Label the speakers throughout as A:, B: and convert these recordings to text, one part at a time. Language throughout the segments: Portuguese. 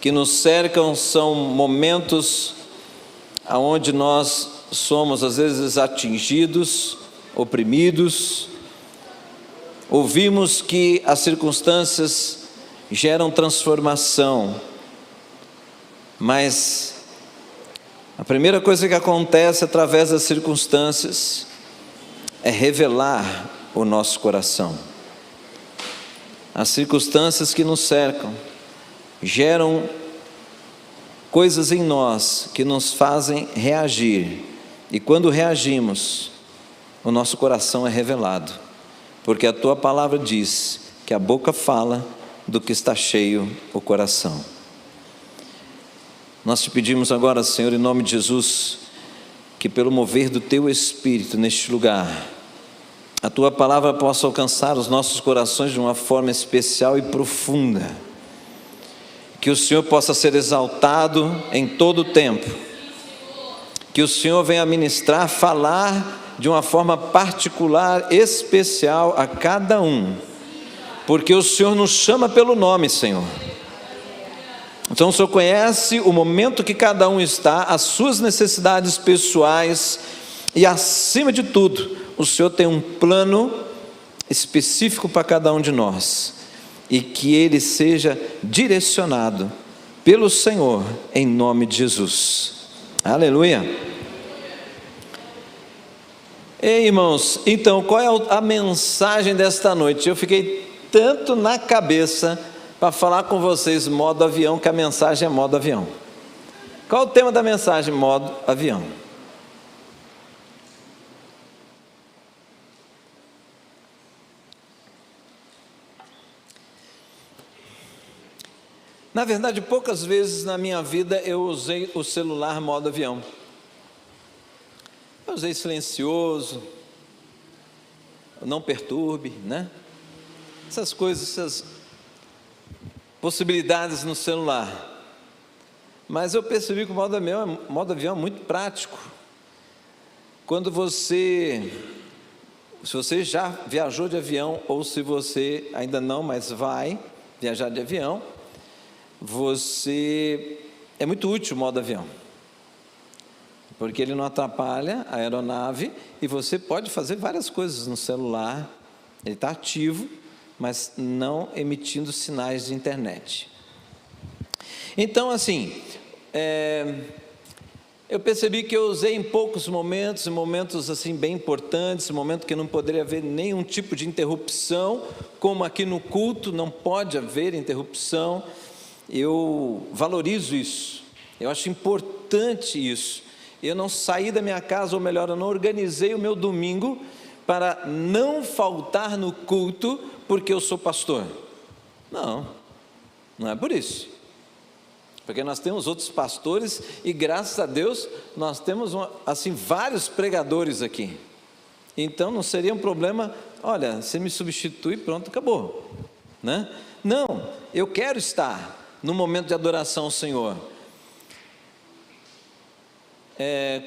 A: que nos cercam são momentos onde nós somos às vezes atingidos, oprimidos. Ouvimos que as circunstâncias geram transformação, mas a primeira coisa que acontece através das circunstâncias é revelar o nosso coração. As circunstâncias que nos cercam geram coisas em nós que nos fazem reagir, e quando reagimos, o nosso coração é revelado, porque a tua palavra diz que a boca fala do que está cheio o coração. Nós te pedimos agora, Senhor, em nome de Jesus, que pelo mover do teu Espírito neste lugar, a tua palavra possa alcançar os nossos corações de uma forma especial e profunda, que o Senhor possa ser exaltado em todo o tempo, que o Senhor venha ministrar, falar de uma forma particular, especial a cada um, porque o Senhor nos chama pelo nome, Senhor. Então o Senhor conhece o momento que cada um está, as suas necessidades pessoais, e acima de tudo, o Senhor tem um plano específico para cada um de nós, e que ele seja direcionado pelo Senhor, em nome de Jesus. Aleluia. Ei, irmãos, então qual é a mensagem desta noite? Eu fiquei tanto na cabeça para falar com vocês modo avião, que a mensagem é modo avião. Qual é o tema da mensagem? Modo avião. Na verdade, poucas vezes na minha vida eu usei o celular modo avião. Eu usei silencioso, não perturbe, né? Essas coisas, essas possibilidades no celular. Mas eu percebi que o modo avião é muito prático. Quando se você já viajou de avião, ou se você ainda não, mas vai viajar de avião, é muito útil o modo avião, porque ele não atrapalha a aeronave, e você pode fazer várias coisas no celular. Ele está ativo, mas não emitindo sinais de internet. Então, assim, eu percebi que eu usei em poucos momentos, em momentos assim bem importantes, em momentos que não poderia haver nenhum tipo de interrupção, como aqui no culto não pode haver interrupção. Eu valorizo isso, eu acho importante isso. Eu não saí da minha casa, ou melhor, eu não organizei o meu domingo para não faltar no culto porque eu sou pastor. Não é por isso, porque nós temos outros pastores, e graças a Deus nós temos assim vários pregadores aqui. Então não seria um problema, olha, você me substitui, pronto, acabou, né? Não, eu quero estar no momento de adoração ao Senhor.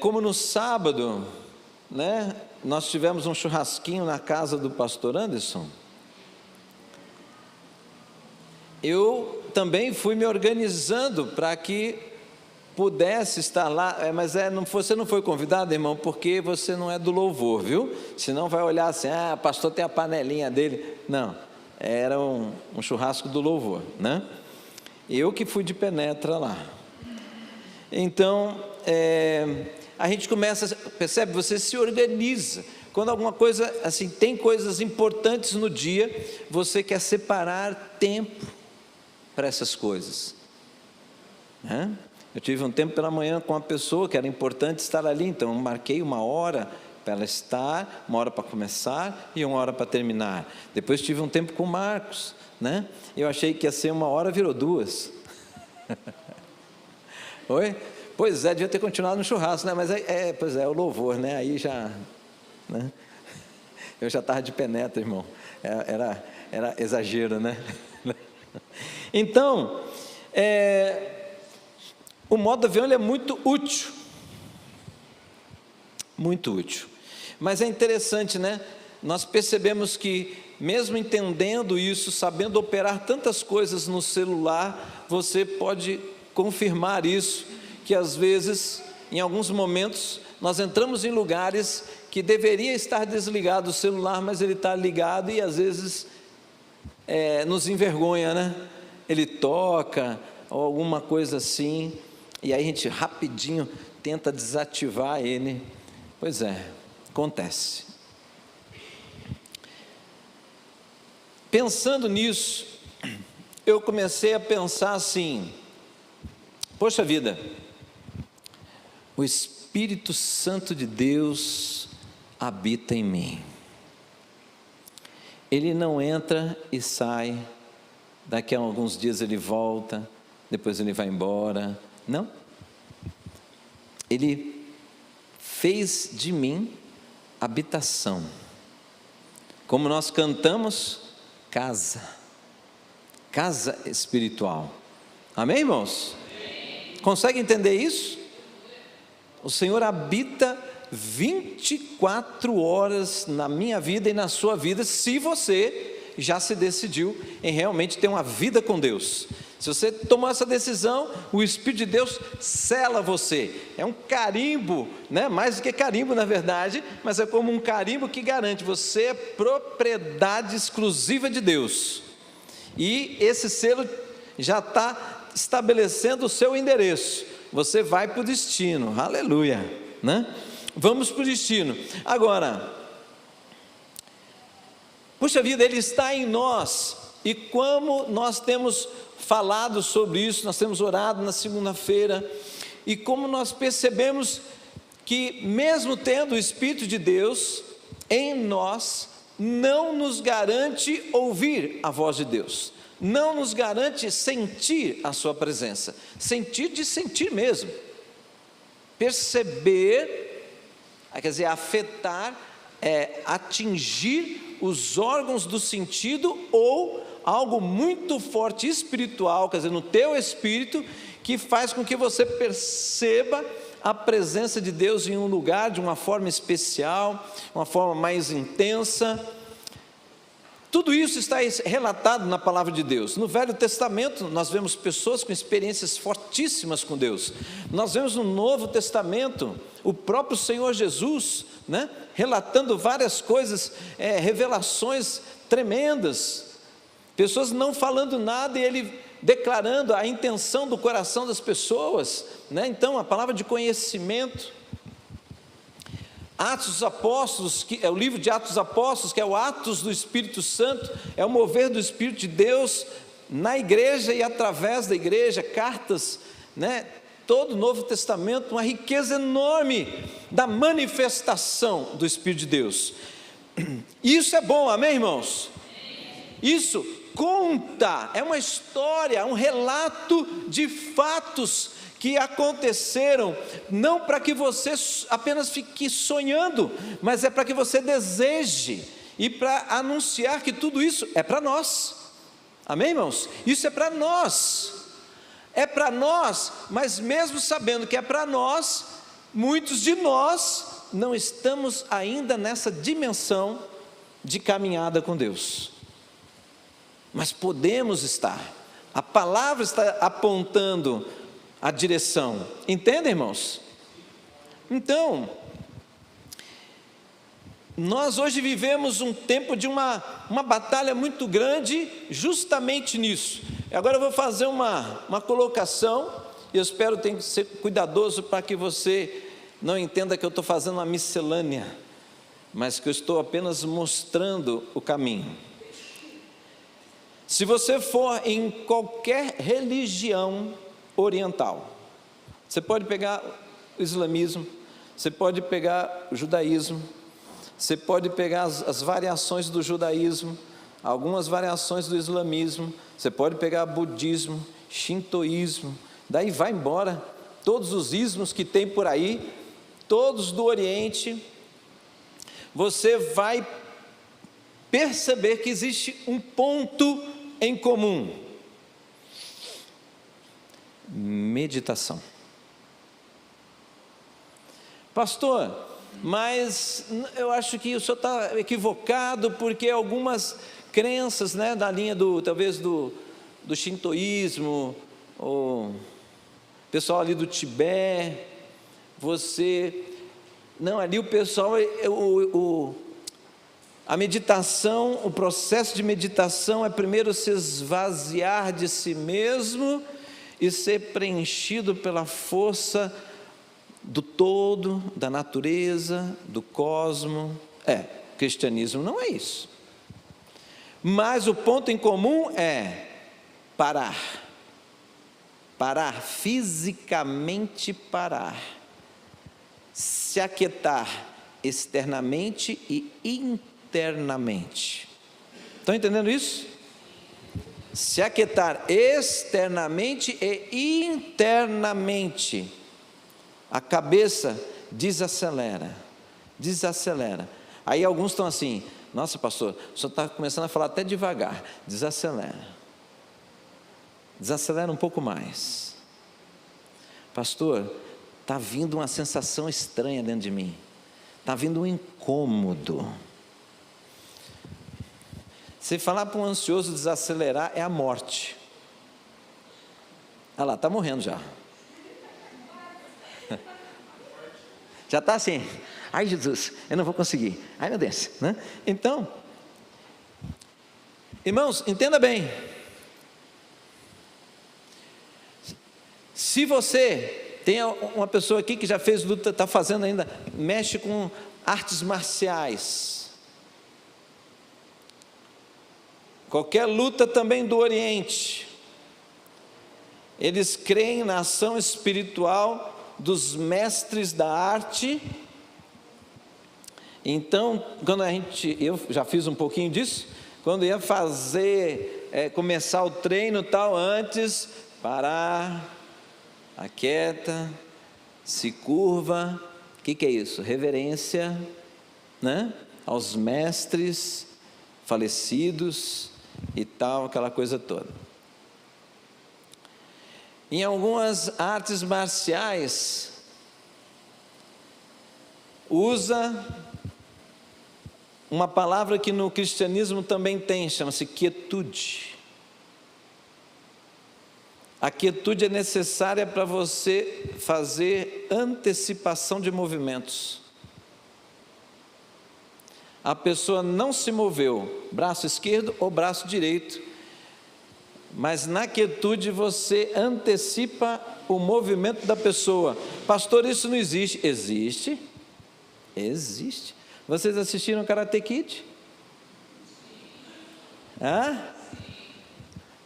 A: Como no sábado, né, nós tivemos um churrasquinho na casa do pastor Anderson, eu também fui me organizando para que pudesse estar lá, mas você não foi convidado, irmão, porque você não é do louvor, viu? Senão vai olhar assim, o pastor tem a panelinha dele. Não, era um churrasco do louvor, né? Eu que fui de penetra lá. Então, a gente começa, percebe? Você se organiza. Quando alguma coisa, assim, tem coisas importantes no dia, você quer separar tempo para essas coisas, né? Eu tive um tempo pela manhã com uma pessoa que era importante estar ali, então eu marquei uma hora para ela estar, uma hora para começar e uma hora para terminar. Depois tive um tempo com o Marcos, né? Eu achei que ia ser uma hora, virou 2. Oi? Pois é, devia ter continuado no churrasco, né? Mas pois é, o louvor, né? Aí já, né? Eu já estava de penetra, irmão. Era exagero, né? Então, o modo avião ele é muito útil. Muito útil. Mas é interessante, né? Nós percebemos que mesmo entendendo isso, sabendo operar tantas coisas no celular, você pode confirmar isso, que às vezes, em alguns momentos, nós entramos em lugares que deveria estar desligado o celular, mas ele está ligado e às vezes nos envergonha, né? Ele toca ou alguma coisa assim, e aí a gente rapidinho tenta desativar ele. Pois é, acontece. Pensando nisso, eu comecei a pensar assim: poxa vida, o Espírito Santo de Deus habita em mim. Ele não entra e sai, daqui a alguns dias ele volta, depois ele vai embora. Não. Ele fez de mim habitação. Como nós cantamos, casa espiritual. Amém, irmãos? Amém. Consegue entender isso? O Senhor habita 24 horas na minha vida e na sua vida, se você já se decidiu em realmente ter uma vida com Deus. Se você tomou essa decisão, o Espírito de Deus sela você. É um carimbo, né? Mais do que carimbo na verdade, mas é como um carimbo que garante: você é propriedade exclusiva de Deus. E esse selo já está estabelecendo o seu endereço. Você vai para o destino, aleluia, né? Vamos para o destino. Agora, puxa vida, Ele está em nós, e como nós temos falado sobre isso, nós temos orado na segunda-feira, e como nós percebemos que mesmo tendo o Espírito de Deus em nós, não nos garante ouvir a voz de Deus, não nos garante sentir a sua presença, sentir de sentir mesmo, perceber, quer dizer, afetar, atingir os órgãos do sentido, ou algo muito forte espiritual, quer dizer, no teu espírito, que faz com que você perceba a presença de Deus em um lugar de uma forma especial, uma forma mais intensa. Tudo isso está relatado na palavra de Deus. No Velho Testamento nós vemos pessoas com experiências fortíssimas com Deus. Nós vemos no Novo Testamento o próprio Senhor Jesus, né, relatando várias coisas, revelações tremendas, pessoas não falando nada e Ele declarando a intenção do coração das pessoas, né? Então a palavra de conhecimento. Atos dos Apóstolos, que é o livro de Atos dos Apóstolos, que é o Atos do Espírito Santo, é o mover do Espírito de Deus na igreja e através da igreja, cartas, né? Todo o Novo Testamento, uma riqueza enorme da manifestação do Espírito de Deus. Isso é bom, amém, irmãos? Isso conta, é uma história, um relato de fatos que aconteceram, não para que você apenas fique sonhando, mas é para que você deseje, e para anunciar que tudo isso é para nós, amém, irmãos? Isso é para nós, mas mesmo sabendo que é para nós, muitos de nós não estamos ainda nessa dimensão de caminhada com Deus, mas podemos estar. A palavra está apontando a direção, entendem, irmãos? Então, nós hoje vivemos um tempo de uma batalha muito grande justamente nisso. Agora eu vou fazer uma colocação, e eu espero ter que ser cuidadoso para que você não entenda que eu estou fazendo uma miscelânea, mas que eu estou apenas mostrando o caminho. Se você for em qualquer religião oriental, você pode pegar o islamismo, você pode pegar o judaísmo, você pode pegar as variações do judaísmo, algumas variações do islamismo, você pode pegar budismo, shintoísmo, daí vai embora, todos os ismos que tem por aí, todos do Oriente, você vai perceber que existe um ponto em comum: meditação. Pastor, mas eu acho que o senhor está equivocado, porque algumas crenças, né, da linha talvez do shintoísmo, ou pessoal ali do Tibete, não, ali o pessoal, a meditação, o processo de meditação é primeiro se esvaziar de si mesmo e ser preenchido pela força do todo, da natureza, do cosmos. O cristianismo não é isso. Mas o ponto em comum é parar, fisicamente parar, se aquietar externamente e internamente. Estão entendendo isso? Se aquietar externamente e internamente. A cabeça desacelera. Aí alguns estão assim: nossa, pastor, o senhor está começando a falar até devagar. Desacelera um pouco mais. Pastor, está vindo uma sensação estranha dentro de mim, está vindo um incômodo. Se falar para um ansioso desacelerar, é a morte. Olha lá, está morrendo já. Já está assim: ai Jesus, eu não vou conseguir, ai meu Deus, né? Então, irmãos, entenda bem, se você tem uma pessoa aqui que já fez luta, está fazendo ainda, mexe com artes marciais, qualquer luta também do Oriente, eles creem na ação espiritual dos mestres da arte. Então, quando eu já fiz um pouquinho disso, quando ia começar o treino tal, antes, parar, aquieta, se curva. O que é isso? Reverência, né, aos mestres falecidos e tal, aquela coisa toda. Em algumas artes marciais, usa uma palavra que no cristianismo também tem, chama-se quietude. A quietude é necessária para você fazer antecipação de movimentos. A pessoa não se moveu, braço esquerdo ou braço direito, mas na quietude você antecipa o movimento da pessoa. Pastor, isso não existe. Existe. Vocês assistiram Karate Kid?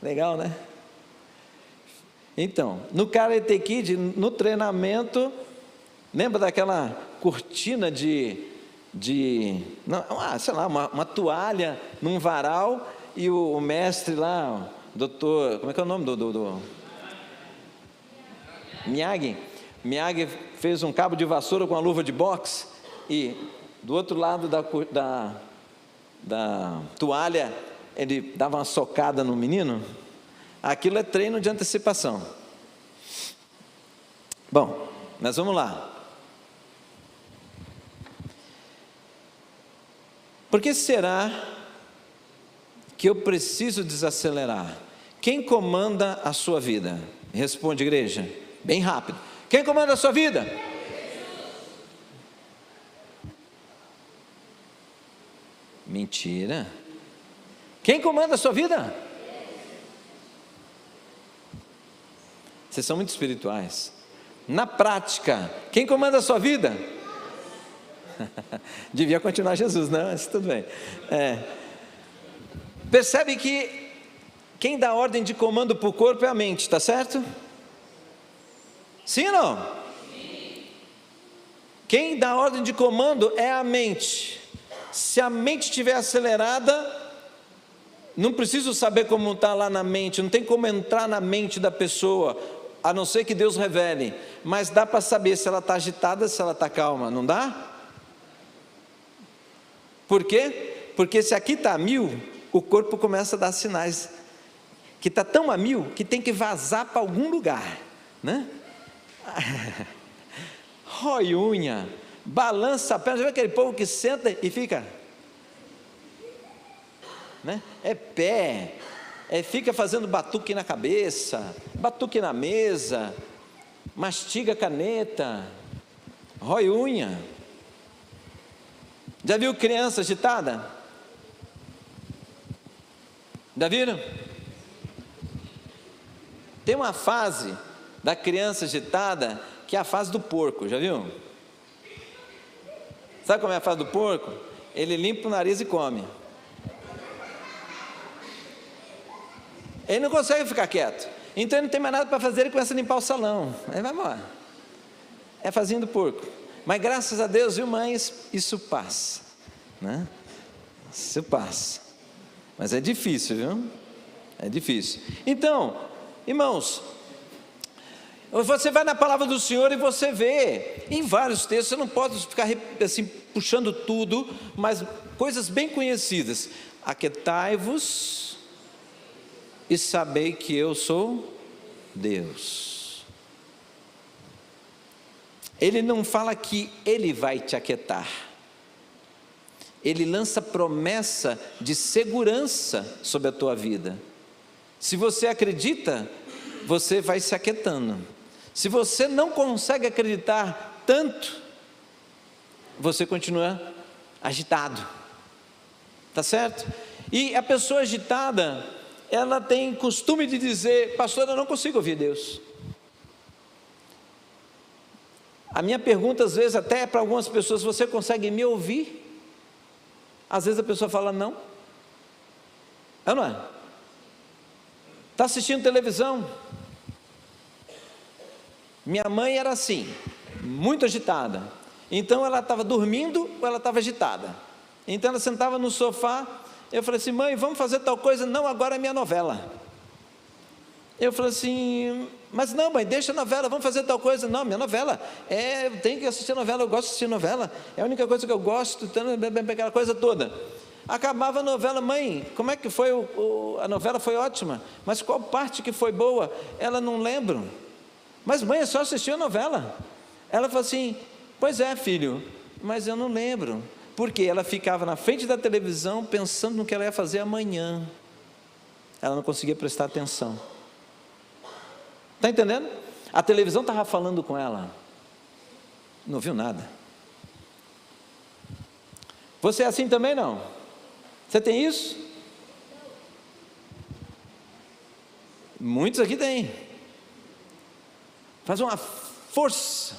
A: Legal, né? Então, no Karate Kid, no treinamento, lembra daquela cortina uma toalha num varal, e o mestre lá, doutor, como é que é o nome do Miyagi fez um cabo de vassoura com uma luva de boxe, e do outro lado da toalha ele dava uma socada no menino. Aquilo é treino de antecipação. Bom, mas vamos lá. Por que será que eu preciso desacelerar? Quem comanda a sua vida? Responde, igreja, bem rápido. Quem comanda a sua vida? Mentira. Quem comanda a sua vida? Vocês são muito espirituais. Na prática, quem comanda a sua vida? Devia continuar Jesus, não? Mas tudo bem. Percebe que quem dá ordem de comando para o corpo é a mente, está certo? Sim ou não? Sim. Quem dá ordem de comando é a mente. Se a mente estiver acelerada, não preciso saber como está lá na mente, não tem como entrar na mente da pessoa, a não ser que Deus revele, mas dá para saber se ela está agitada, se ela está calma, não dá? Por quê? Porque se aqui está a 1000, o corpo começa a dar sinais, que está tão a 1000, que tem que vazar para algum lugar, né? Rói unha, balança a perna, já viu aquele povo que senta e fica, né? É pé, fica fazendo batuque na cabeça, batuque na mesa, mastiga caneta, rói unha. Já viu criança agitada? Já viram? Tem uma fase da criança agitada que é a fase do porco, já viu? Sabe como é a fase do porco? Ele limpa o nariz e come. Ele não consegue ficar quieto. Então ele não tem mais nada para fazer, ele começa a limpar o salão. Aí vai embora. É a fazinha do porco. Mas graças a Deus, viu, mães, isso passa, né? Isso passa. Mas é difícil, viu? É difícil. Então, irmãos, você vai na palavra do Senhor e você vê em vários textos, você não pode ficar assim puxando tudo, mas coisas bem conhecidas. Aquietai-vos e sabei que eu sou Deus. Ele não fala que Ele vai te aquietar. Ele lança promessa de segurança sobre a tua vida. Se você acredita, você vai se aquietando. Se você não consegue acreditar tanto, você continua agitado. Tá certo? E a pessoa agitada, ela tem costume de dizer: pastor, eu não consigo ouvir Deus. A minha pergunta, às vezes, até é para algumas pessoas: você consegue me ouvir? Às vezes a pessoa fala: não. É ou não é? Está assistindo televisão? Minha mãe era assim, muito agitada. Então ela estava dormindo ou ela estava agitada. Então ela sentava no sofá. Eu falei assim: mãe, vamos fazer tal coisa? Não, agora é minha novela. Eu falei assim: mas não, mãe, deixa a novela, vamos fazer tal coisa. Não, minha novela, eu tenho que assistir novela, eu gosto de assistir novela, é a única coisa que eu gosto, aquela coisa toda. Acabava a novela: mãe, como é que foi? A novela foi ótima, mas qual parte que foi boa? Ela: não lembro. Mas mãe, eu só assisti a novela. Ela falou assim: pois é, filho, mas eu não lembro. Porque ela ficava na frente da televisão pensando no que ela ia fazer amanhã. Ela não conseguia prestar atenção. Está entendendo? A televisão estava falando com ela, não viu nada. Você é assim também, não? Você tem isso? Muitos aqui têm. Faz uma força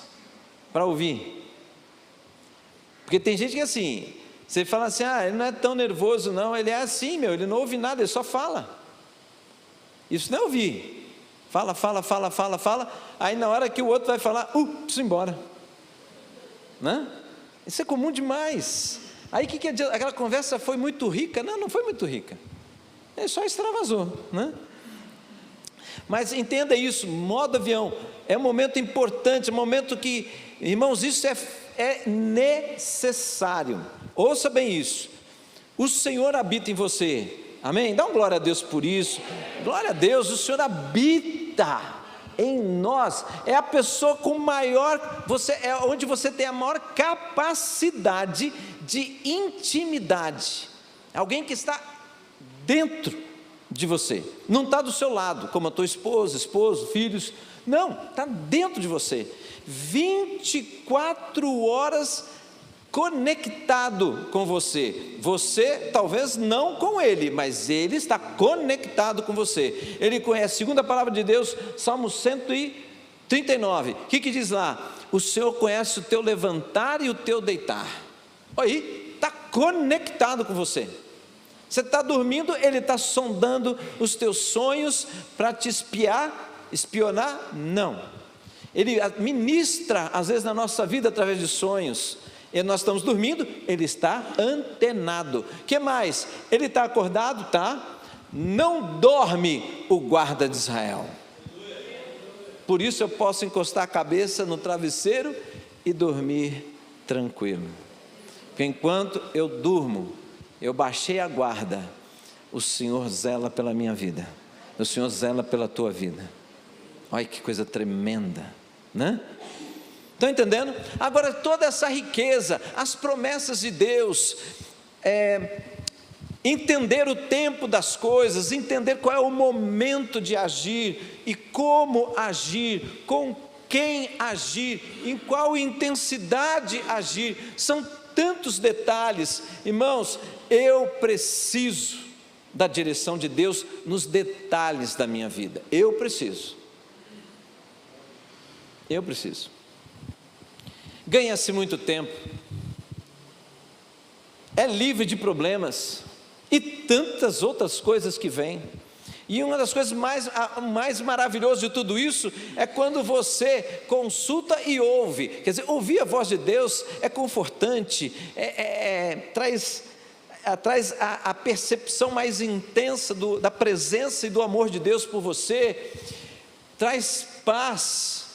A: para ouvir. Porque tem gente que é assim, você fala assim: ele não é tão nervoso não, ele é assim, ele não ouve nada, ele só fala. Isso não é ouvir. Fala, aí na hora que o outro vai falar, preciso ir embora. Né? Isso é comum demais. Aí o que adianta? Aquela conversa foi muito rica? Não foi muito rica. Ele só extravasou, né? Mas entenda isso, modo avião, é um momento importante, é um momento que, irmãos, isso é necessário. Ouça bem isso: o Senhor habita em você, amém? Dá uma glória a Deus por isso. Glória a Deus, o Senhor habita em nós, é a pessoa com maior, é onde você tem a maior capacidade de intimidade, alguém que está dentro de você, não está do seu lado, como a tua esposa, esposo, filhos, não, está dentro de você, 24 horas conectado com você. Você talvez não com ele, mas ele está conectado com você. Ele conhece, segundo a palavra de Deus, Salmo 139, o que diz lá? O Senhor conhece o teu levantar e o teu deitar. Aí, está conectado com você. Você está dormindo, ele está sondando os teus sonhos para te espionar? Não. Ele ministra às vezes na nossa vida através de sonhos. E nós estamos dormindo, ele está antenado. O que mais? Ele está acordado? Tá. Não dorme o guarda de Israel. Por isso eu posso encostar a cabeça no travesseiro e dormir tranquilo. Porque enquanto eu durmo, eu baixei a guarda, o Senhor zela pela minha vida, o Senhor zela pela tua vida. Olha que coisa tremenda, né? Estão entendendo? Agora, toda essa riqueza, as promessas de Deus, entender o tempo das coisas, entender qual é o momento de agir e como agir, com quem agir, em qual intensidade agir. São tantos detalhes, irmãos. Eu preciso da direção de Deus nos detalhes da minha vida. Eu preciso. Ganha-se muito tempo, é livre de problemas e tantas outras coisas que vêm. E uma das coisas mais maravilhosas de tudo isso é quando você consulta e ouve. Quer dizer, ouvir a voz de Deus é confortante, traz a percepção mais intensa da presença e do amor de Deus por você, traz paz.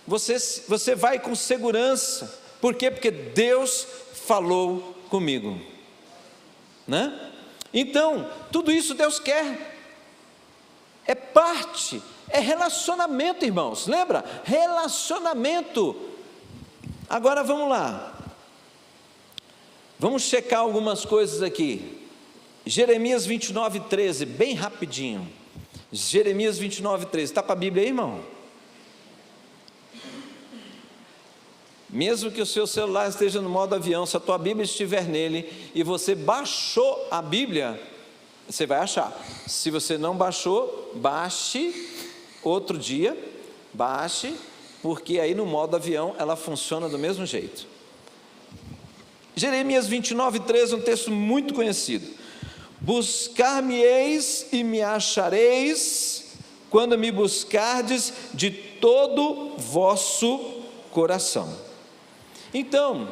A: Você vai com segurança. Por quê? Porque Deus falou comigo, né? Então, tudo isso Deus quer. É parte, é relacionamento, irmãos. Lembra? Relacionamento. Agora vamos lá. Vamos checar algumas coisas aqui. Jeremias 29:13, bem rapidinho. Jeremias 29:13. Está com a Bíblia aí, irmão? Mesmo que o seu celular esteja no modo avião, se a tua Bíblia estiver nele e você baixou a Bíblia, você vai achar. Se você não baixou, baixe outro dia, porque aí no modo avião ela funciona do mesmo jeito. Jeremias 29:13, um texto muito conhecido. Buscar-me-eis e me achareis, quando me buscardes de todo vosso coração. Então,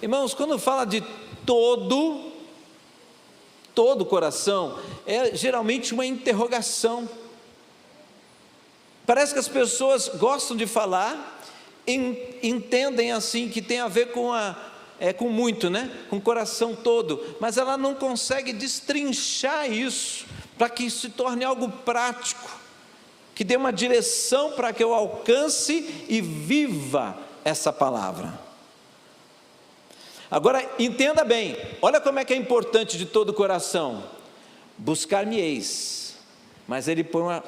A: irmãos, quando fala de todo coração, é geralmente uma interrogação. Parece que as pessoas gostam de falar, entendem assim que tem a ver com muito, né? Com o coração todo, mas ela não consegue destrinchar isso para que isso se torne algo prático, que dê uma direção para que eu alcance e viva essa palavra. Agora entenda bem, olha como é que é importante de todo o coração. Buscar-me-eis, mas ele põe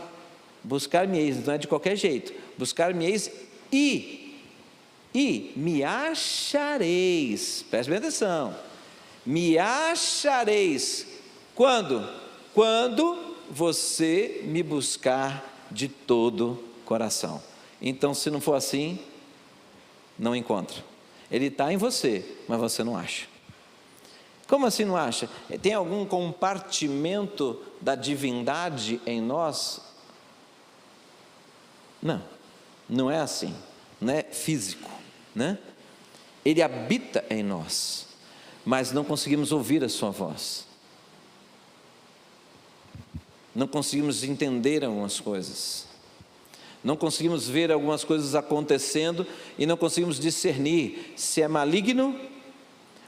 A: buscar-me-eis, não é de qualquer jeito. Buscar-me-eis e me achareis. Preste bem atenção. Me achareis. Quando? Quando você me buscar de todo coração. Então, se não for assim, não encontra. Ele está em você, mas você não acha. Como assim não acha? Tem algum compartimento da divindade em nós? Não é assim, não é físico, né? Ele habita em nós, mas não conseguimos ouvir a sua voz, não conseguimos entender algumas coisas, não conseguimos ver algumas coisas acontecendo e não conseguimos discernir se é maligno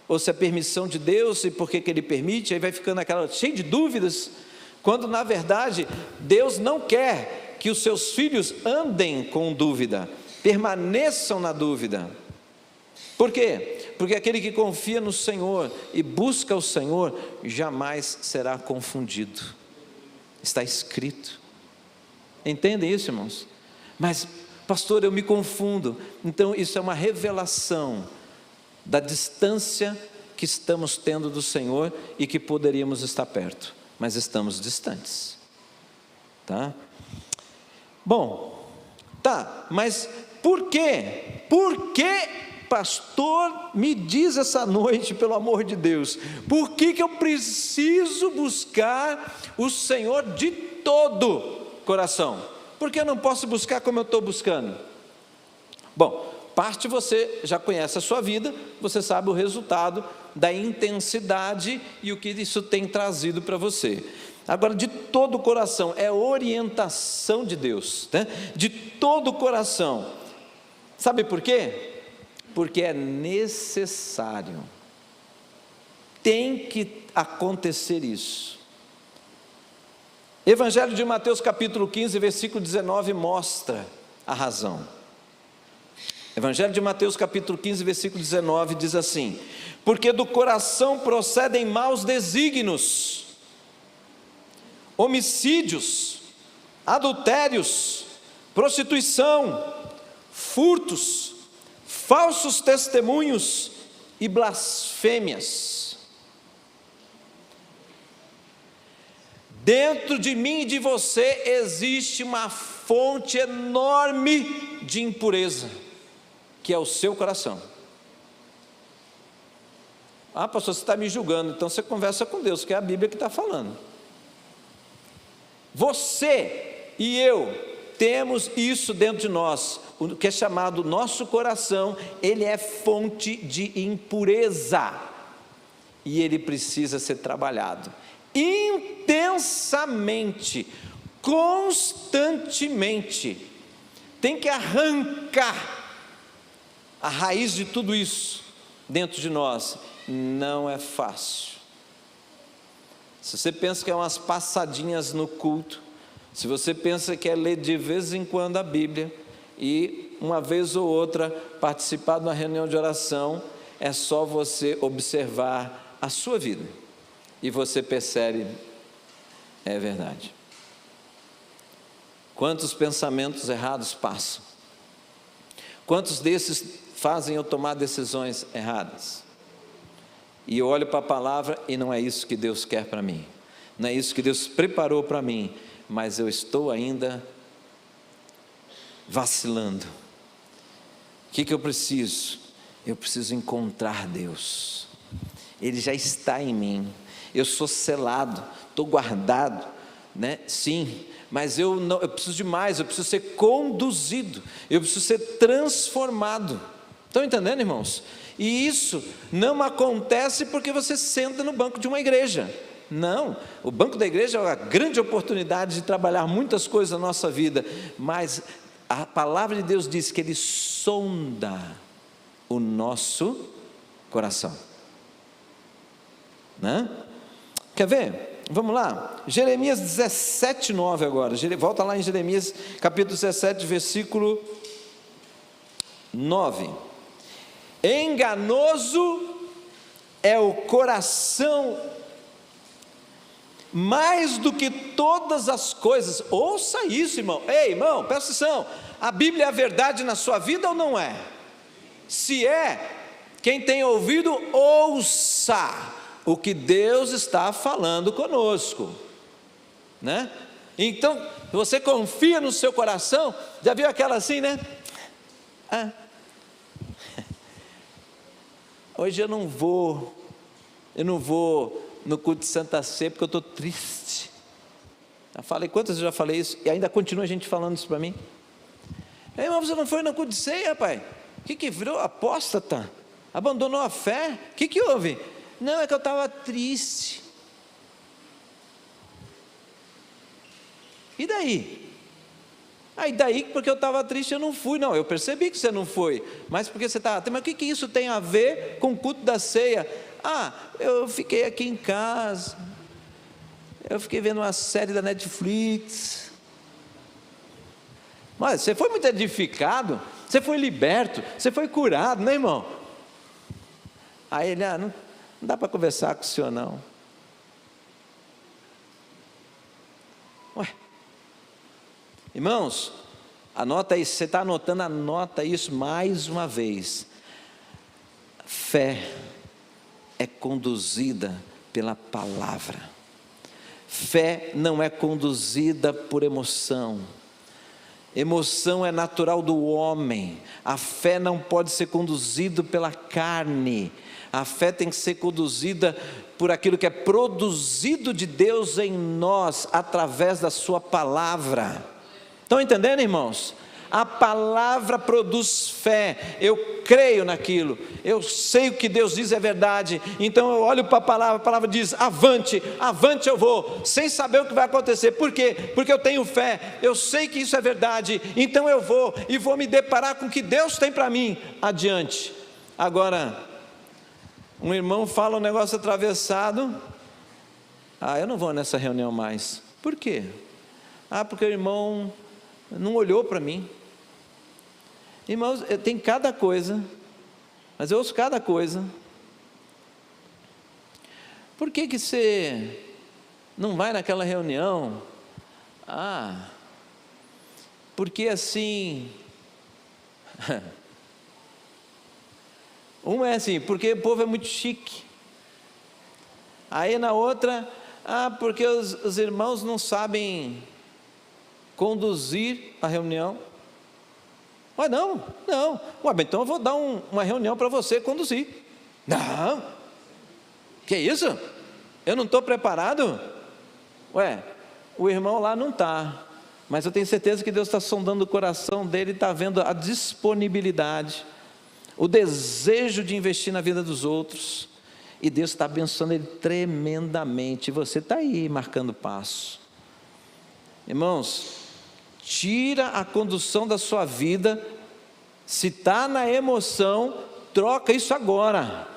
A: ou se é permissão de Deus e por que Ele permite. Aí vai ficando cheio de dúvidas, quando na verdade Deus não quer que os seus filhos andem com dúvida, permaneçam na dúvida. Por quê? Porque aquele que confia no Senhor e busca o Senhor jamais será confundido. Está escrito. Entendem isso, irmãos? Mas, pastor, eu me confundo. Então isso é uma revelação da distância que estamos tendo do Senhor e que poderíamos estar perto, mas estamos distantes, tá? Bom, tá, mas por quê? Por que, pastor, me diz essa noite, pelo amor de Deus, por que eu preciso buscar o Senhor de todo coração? Porque eu não posso buscar como eu estou buscando? Bom, parte você já conhece a sua vida, você sabe o resultado da intensidade e o que isso tem trazido para você. Agora, de todo o coração, é orientação de Deus, né? De todo o coração. Sabe por quê? Porque é necessário. Tem que acontecer isso. Evangelho de Mateus capítulo 15, versículo 19 mostra a razão. Evangelho de Mateus capítulo 15, versículo 19, diz assim: porque do coração procedem maus desígnios, homicídios, adultérios, prostituição, furtos, falsos testemunhos e blasfêmias. Dentro de mim e de você existe uma fonte enorme de impureza, que é o seu coração. Ah, pastor, você está me julgando. Então você conversa com Deus, que é a Bíblia que está falando. Você e eu temos isso dentro de nós, o que é chamado nosso coração. Ele é fonte de impureza e ele precisa ser trabalhado intensamente, constantemente. Tem que arrancar a raiz de tudo isso dentro de nós. Não é fácil. Se você pensa que é umas passadinhas no culto, se você pensa que é ler de vez em quando a Bíblia e uma vez ou outra participar de uma reunião de oração, é só você observar a sua vida e você percebe, é verdade. Quantos pensamentos errados passam? Quantos desses fazem eu tomar decisões erradas? E eu olho para a palavra e não é isso que Deus quer para mim, não é isso que Deus preparou para mim, mas eu estou ainda vacilando. O que eu preciso? Eu preciso encontrar Deus. Ele já está em mim, eu sou selado, estou guardado, né? Sim, mas eu preciso de mais, eu preciso ser conduzido, eu preciso ser transformado. Estão entendendo, irmãos? E isso não acontece porque você senta no banco de uma igreja. Não, o banco da igreja é uma grande oportunidade de trabalhar muitas coisas na nossa vida, mas a palavra de Deus diz que Ele sonda o nosso coração, né? Quer ver? Vamos lá, Jeremias 17, 9 agora, volta lá em Jeremias capítulo 17, versículo 9. Enganoso é o coração mais do que todas as coisas. Ouça isso, irmão. Ei, irmão, presta atenção. A Bíblia é a verdade na sua vida ou não é? Se é, quem tem ouvido, ouça o que Deus está falando conosco, né? Então, você confia no seu coração. Já viu aquela assim, né? Hoje eu não vou no culto de Santa Ceia porque eu estou triste. Eu falei, quantas vezes eu já falei isso? E ainda continua a gente falando isso para mim. Ei, irmão, você não foi no culto de ceia, rapaz? O que virou? Apóstata? Abandonou a fé? O que houve? Não, é que eu estava triste. E daí? Aí daí, porque eu estava triste, eu não fui. Não, eu percebi que você não foi, mas porque você estava triste. Mas o que isso tem a ver com o culto da ceia? Ah, eu fiquei aqui em casa, eu fiquei vendo uma série da Netflix. Mas você foi muito edificado, você foi liberto, você foi curado, né, irmão? Aí ele, não dá para conversar com o senhor não. Ué, irmãos, anota isso, você está anotando, anota isso mais uma vez. Fé é conduzida pela palavra. Fé não é conduzida por emoção. Emoção é natural do homem. A fé não pode ser conduzida pela carne. A fé tem que ser conduzida por aquilo que é produzido de Deus em nós, através da sua palavra. Estão entendendo, irmãos? A palavra produz fé. Eu creio naquilo, eu sei o que Deus diz é verdade, então eu olho para a palavra diz, avante, avante eu vou, sem saber o que vai acontecer. Por quê? Porque eu tenho fé, eu sei que isso é verdade, então eu vou, e vou me deparar com o que Deus tem para mim, adiante. Agora, um irmão fala um negócio atravessado, eu não vou nessa reunião mais. Por quê? Porque o irmão não olhou para mim. Irmãos, tem cada coisa, mas eu ouço cada coisa. Por que que você não vai naquela reunião? Porque assim... Uma é assim, porque o povo é muito chique. Aí na outra, porque os irmãos não sabem conduzir a reunião. Ué, não. Ué, então eu vou dar uma reunião para você conduzir. Não. Que isso? Eu não estou preparado? Ué, o irmão lá não está. Mas eu tenho certeza que Deus está sondando o coração dele, está vendo a disponibilidade, o desejo de investir na vida dos outros, e Deus está abençoando ele tremendamente, e você está aí marcando passo. Irmãos, tira a condução da sua vida, se está na emoção, troca isso agora.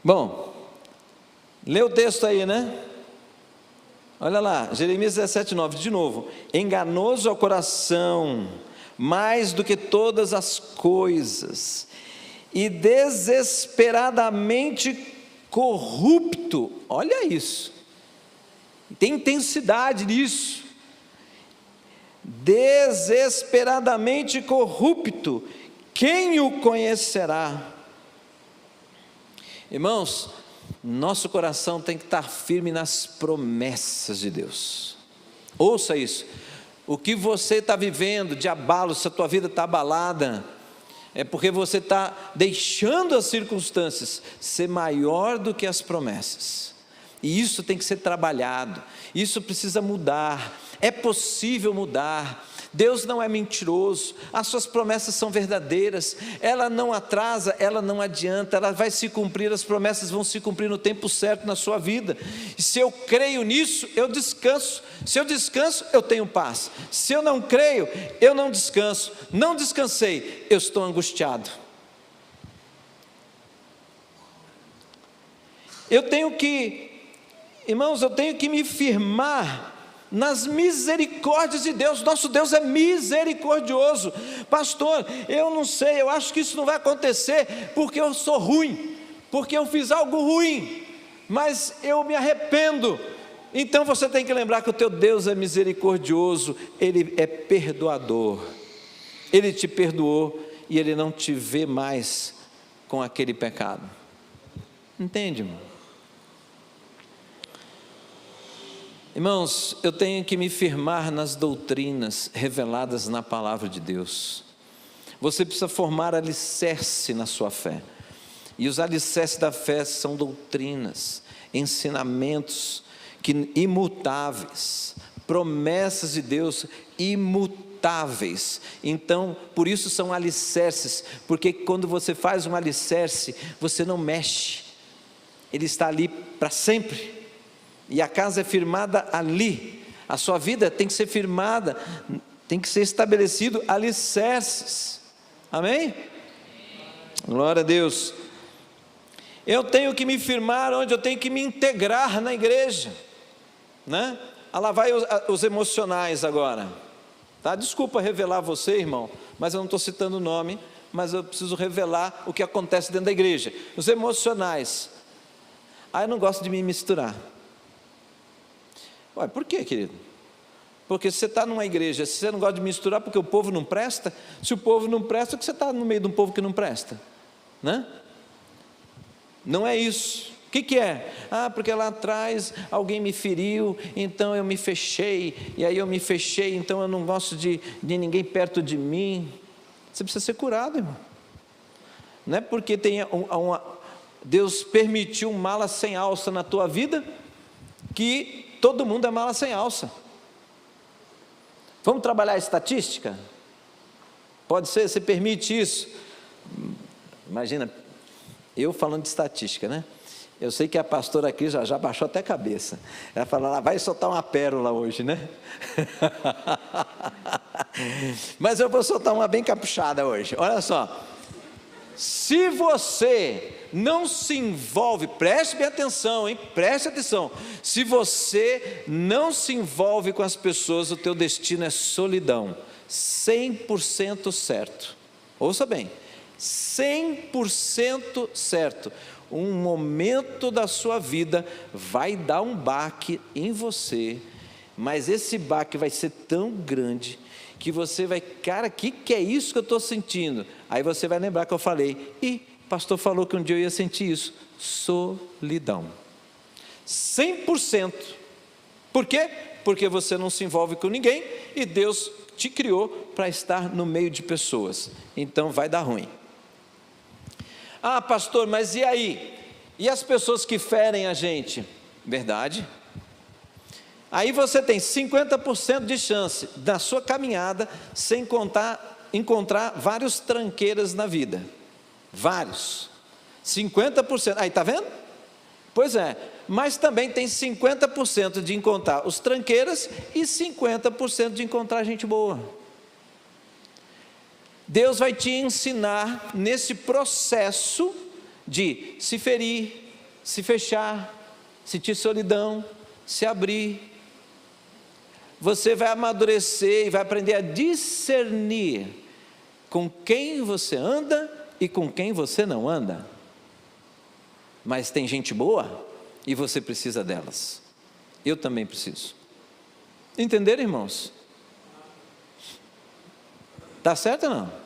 A: Bom, lê o texto aí, né? Olha lá, Jeremias 17:9, de novo. Enganoso é o coração, mais do que todas as coisas, e desesperadamente corrupto. Olha isso, tem intensidade nisso. Desesperadamente corrupto, quem o conhecerá? Irmãos, nosso coração tem que estar firme nas promessas de Deus. Ouça isso. O que você está vivendo de abalo, se a tua vida está abalada, é porque você está deixando as circunstâncias ser maior do que as promessas. E isso tem que ser trabalhado, isso precisa mudar, é possível mudar. Deus não é mentiroso, as suas promessas são verdadeiras, ela não atrasa, ela não adianta, ela vai se cumprir, as promessas vão se cumprir no tempo certo na sua vida. E se eu creio nisso, eu descanso. Se eu descanso, eu tenho paz. Se eu não creio, eu não descanso. Não descansei, eu estou angustiado. Irmãos, eu tenho que me firmar nas misericórdias de Deus. Nosso Deus é misericordioso. Pastor, eu não sei, eu acho que isso não vai acontecer porque eu sou ruim, porque eu fiz algo ruim, mas eu me arrependo. Então você tem que lembrar que o teu Deus é misericordioso, Ele é perdoador, Ele te perdoou e Ele não te vê mais com aquele pecado. Entende, irmão? Irmãos, eu tenho que me firmar nas doutrinas reveladas na palavra de Deus. Você precisa formar alicerce na sua fé. E os alicerces da fé são doutrinas, ensinamentos imutáveis, promessas de Deus imutáveis. Então, por isso são alicerces, porque quando você faz um alicerce, você não mexe, ele está ali para sempre. E a casa é firmada ali. A sua vida tem que ser firmada, tem que ser estabelecido alicerces. Amém? Glória a Deus. Eu tenho que me firmar onde eu tenho que me integrar na igreja, né? Lá vai os emocionais agora, tá? Desculpa revelar você, irmão, mas eu não estou citando o nome, mas eu preciso revelar o que acontece dentro da igreja. Os emocionais. Eu não gosto de me misturar. Ué, por quê, querido? Porque se você está numa igreja, se você não gosta de misturar porque o povo não presta, se o povo não presta, que você está no meio de um povo que não presta, né? Não é isso. O que é? Porque lá atrás alguém me feriu, então eu me fechei, e aí eu me fechei, então eu não gosto de ninguém perto de mim. Você precisa ser curado, irmão. Não é porque Deus permitiu mala sem alça na tua vida, que todo mundo é mala sem alça. Vamos trabalhar a estatística? Pode ser, você permite isso? Imagina, eu falando de estatística, né? Eu sei que a pastora aqui já baixou até a cabeça. Ela fala, vai soltar uma pérola hoje, né? Mas eu vou soltar uma bem caprichada hoje. Olha só, se você não se envolve, preste bem atenção, hein? Preste atenção. Se você não se envolve com as pessoas, o teu destino é solidão. 100% certo. Ouça bem, 100% certo. Um momento da sua vida vai dar um baque em você, mas esse baque vai ser tão grande que você vai, cara, o que é isso que eu estou sentindo? Aí você vai lembrar que eu falei, o pastor falou que um dia eu ia sentir isso, solidão. 100%. Por quê? Porque você não se envolve com ninguém e Deus te criou para estar no meio de pessoas, então vai dar ruim. Ah, pastor, mas e aí? E as pessoas que ferem a gente? Verdade. Aí você tem 50% de chance da sua caminhada, sem encontrar vários tranqueiras na vida. Vários. 50%. Aí, está vendo? Pois é. Mas também tem 50% de encontrar os tranqueiras e 50% de encontrar gente boa. Deus vai te ensinar nesse processo de se ferir, se fechar, sentir solidão, se abrir. Você vai amadurecer e vai aprender a discernir com quem você anda e com quem você não anda. Mas tem gente boa e você precisa delas. Eu também preciso. Entenderam, irmãos? Está certo ou não?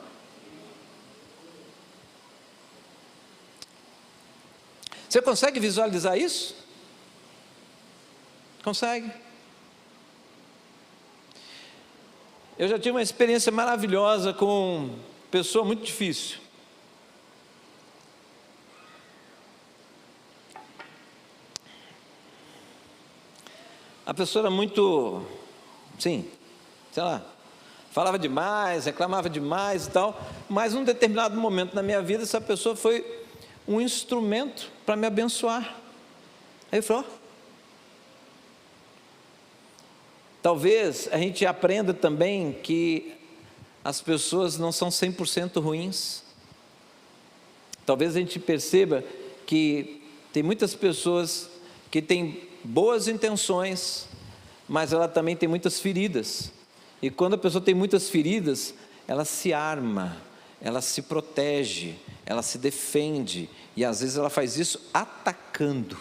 A: Você consegue visualizar isso? Consegue? Eu já tive uma experiência maravilhosa com pessoa muito difícil. A pessoa era muito, sim, sei lá, falava demais, reclamava demais e tal, mas num determinado momento na minha vida, essa pessoa foi um instrumento para me abençoar. Aí eu falei, talvez a gente aprenda também que as pessoas não são 100% ruins. Talvez a gente perceba que tem muitas pessoas que têm boas intenções, mas ela também tem muitas feridas. E quando a pessoa tem muitas feridas, ela se arma, ela se protege, ela se defende, e às vezes ela faz isso atacando.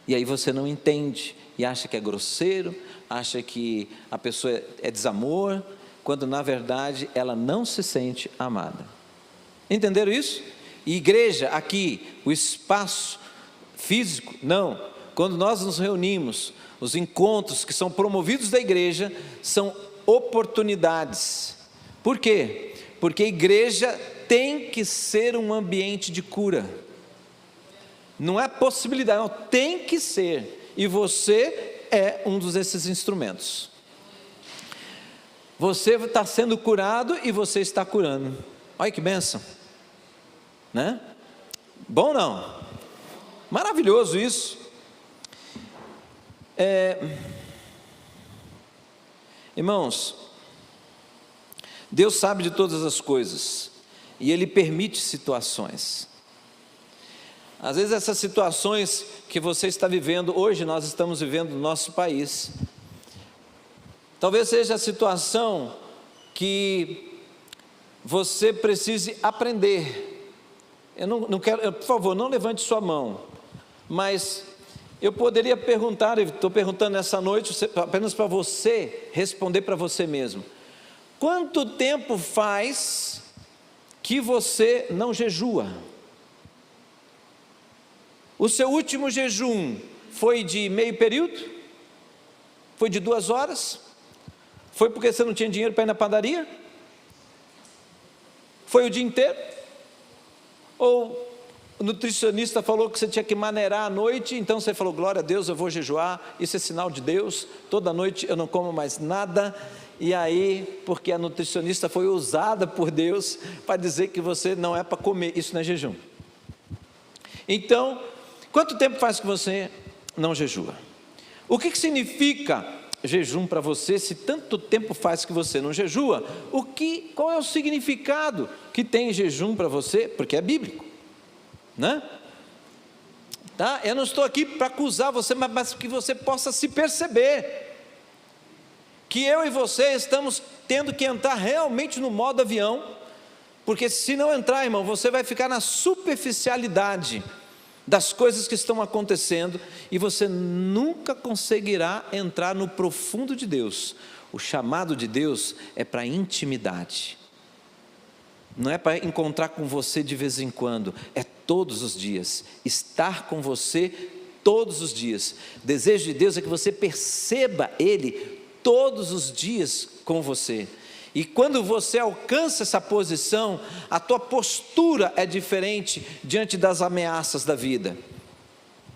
A: E aí você não entende, e acha que é grosseiro, acha que a pessoa é desamor, quando na verdade ela não se sente amada. Entenderam isso? E igreja, aqui, o espaço físico, não. Quando nós nos reunimos, os encontros que são promovidos da igreja, são oportunidades. Por quê? Porque a igreja tem que ser um ambiente de cura. Não é possibilidade, não, tem que ser. E você é um desses instrumentos. Você está sendo curado e você está curando. Olha que bênção, né? Bom não? Maravilhoso isso. Irmãos, Deus sabe de todas as coisas e Ele permite situações. Às vezes essas situações que você está vivendo, hoje nós estamos vivendo no nosso país, talvez seja a situação que você precise aprender. Eu não quero, por favor, não levante sua mão, mas eu poderia perguntar, estou perguntando nessa noite, apenas para você responder para você mesmo. Quanto tempo faz que você não jejua? O seu último jejum foi de meio período? Foi de 2 horas? Foi porque você não tinha dinheiro para ir na padaria? Foi o dia inteiro? Ou o nutricionista falou que você tinha que maneirar à noite, então você falou, glória a Deus, eu vou jejuar, isso é sinal de Deus, toda noite eu não como mais nada, e aí, porque a nutricionista foi usada por Deus para dizer que você não é para comer, isso não é jejum. Então, quanto tempo faz que você não jejua? O que significa jejum para você, se tanto tempo faz que você não jejua? Qual é o significado que tem jejum para você? Porque é bíblico. né? Tá? Eu não estou aqui para acusar você, mas que você possa se perceber que eu e você estamos tendo que entrar realmente no modo avião, porque se não entrar, irmão, você vai ficar na superficialidade das coisas que estão acontecendo e você nunca conseguirá entrar no profundo de Deus. O chamado de Deus é para intimidade, não é para encontrar com você de vez em quando, é todos os dias, estar com você todos os dias. O desejo de Deus é que você perceba Ele todos os dias com você, e quando você alcança essa posição, a tua postura é diferente diante das ameaças da vida.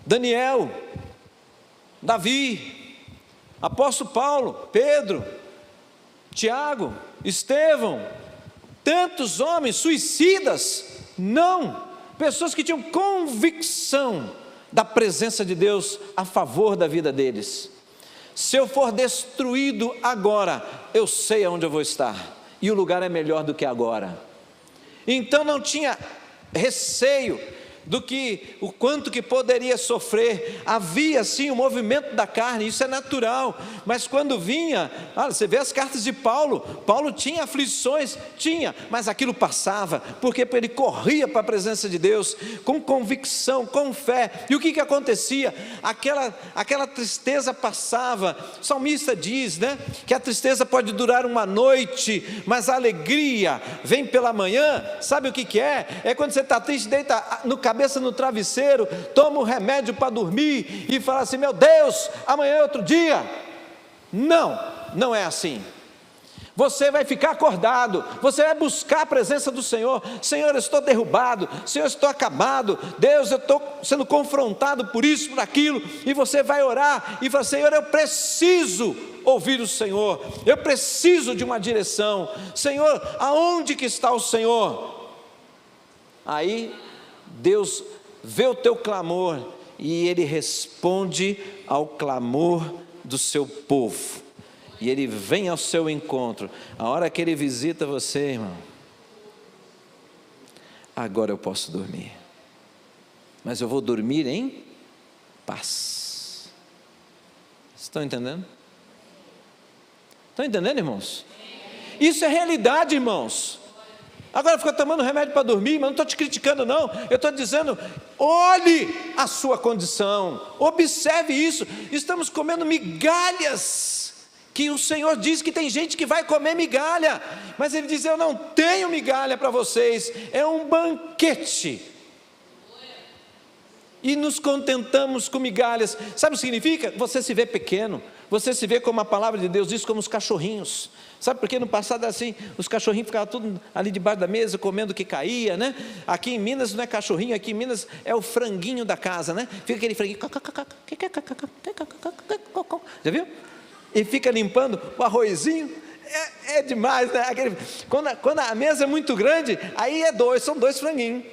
A: Daniel, Davi, apóstolo Paulo, Pedro, Tiago, Estevão, tantos homens suicidas, não, pessoas que tinham convicção da presença de Deus a favor da vida deles. Se eu for destruído agora, eu sei aonde eu vou estar, e o lugar é melhor do que agora. Então não tinha receio do que, o quanto que poderia sofrer. Havia sim o movimento da carne, isso é natural, mas quando vinha, você vê as cartas de Paulo, Paulo tinha aflições, mas aquilo passava, porque ele corria para a presença de Deus, com convicção, com fé, e o que acontecia? Aquela tristeza passava. O salmista diz, né, que a tristeza pode durar uma noite, mas a alegria vem pela manhã. Sabe o que é? É quando você está triste, deita cabeça no travesseiro, toma um remédio para dormir e fala assim: meu Deus, amanhã é outro dia. Não é assim. Você vai ficar acordado, você vai buscar a presença do Senhor. Senhor, eu estou derrubado, Senhor, eu estou acabado, Deus, eu estou sendo confrontado por isso, por aquilo, e você vai orar e falar: Senhor, eu preciso ouvir o Senhor, eu preciso de uma direção. Senhor, aonde que está o Senhor? Aí Deus vê o teu clamor e Ele responde ao clamor do seu povo, e Ele vem ao seu encontro. A hora que Ele visita você, irmão, agora eu posso dormir, mas eu vou dormir em paz. Estão entendendo? Estão entendendo, irmãos? Isso é realidade, irmãos. Agora fica tomando remédio para dormir, mas não estou te criticando não, eu estou dizendo, olhe a sua condição, observe isso. Estamos comendo migalhas, que o Senhor diz que tem gente que vai comer migalha, mas Ele diz: eu não tenho migalha para vocês, é um banquete, e nos contentamos com migalhas. Sabe o que significa? Você se vê pequeno, você se vê, como a palavra de Deus diz, como os cachorrinhos. Sabe por que no passado assim, os cachorrinhos ficavam tudo ali debaixo da mesa, comendo o que caía, né? Aqui em Minas não é cachorrinho, aqui em Minas é o franguinho da casa, né? Fica aquele franguinho, já viu? E fica limpando o arrozinho, é demais, né? Quando a mesa é muito grande, aí são dois franguinhos,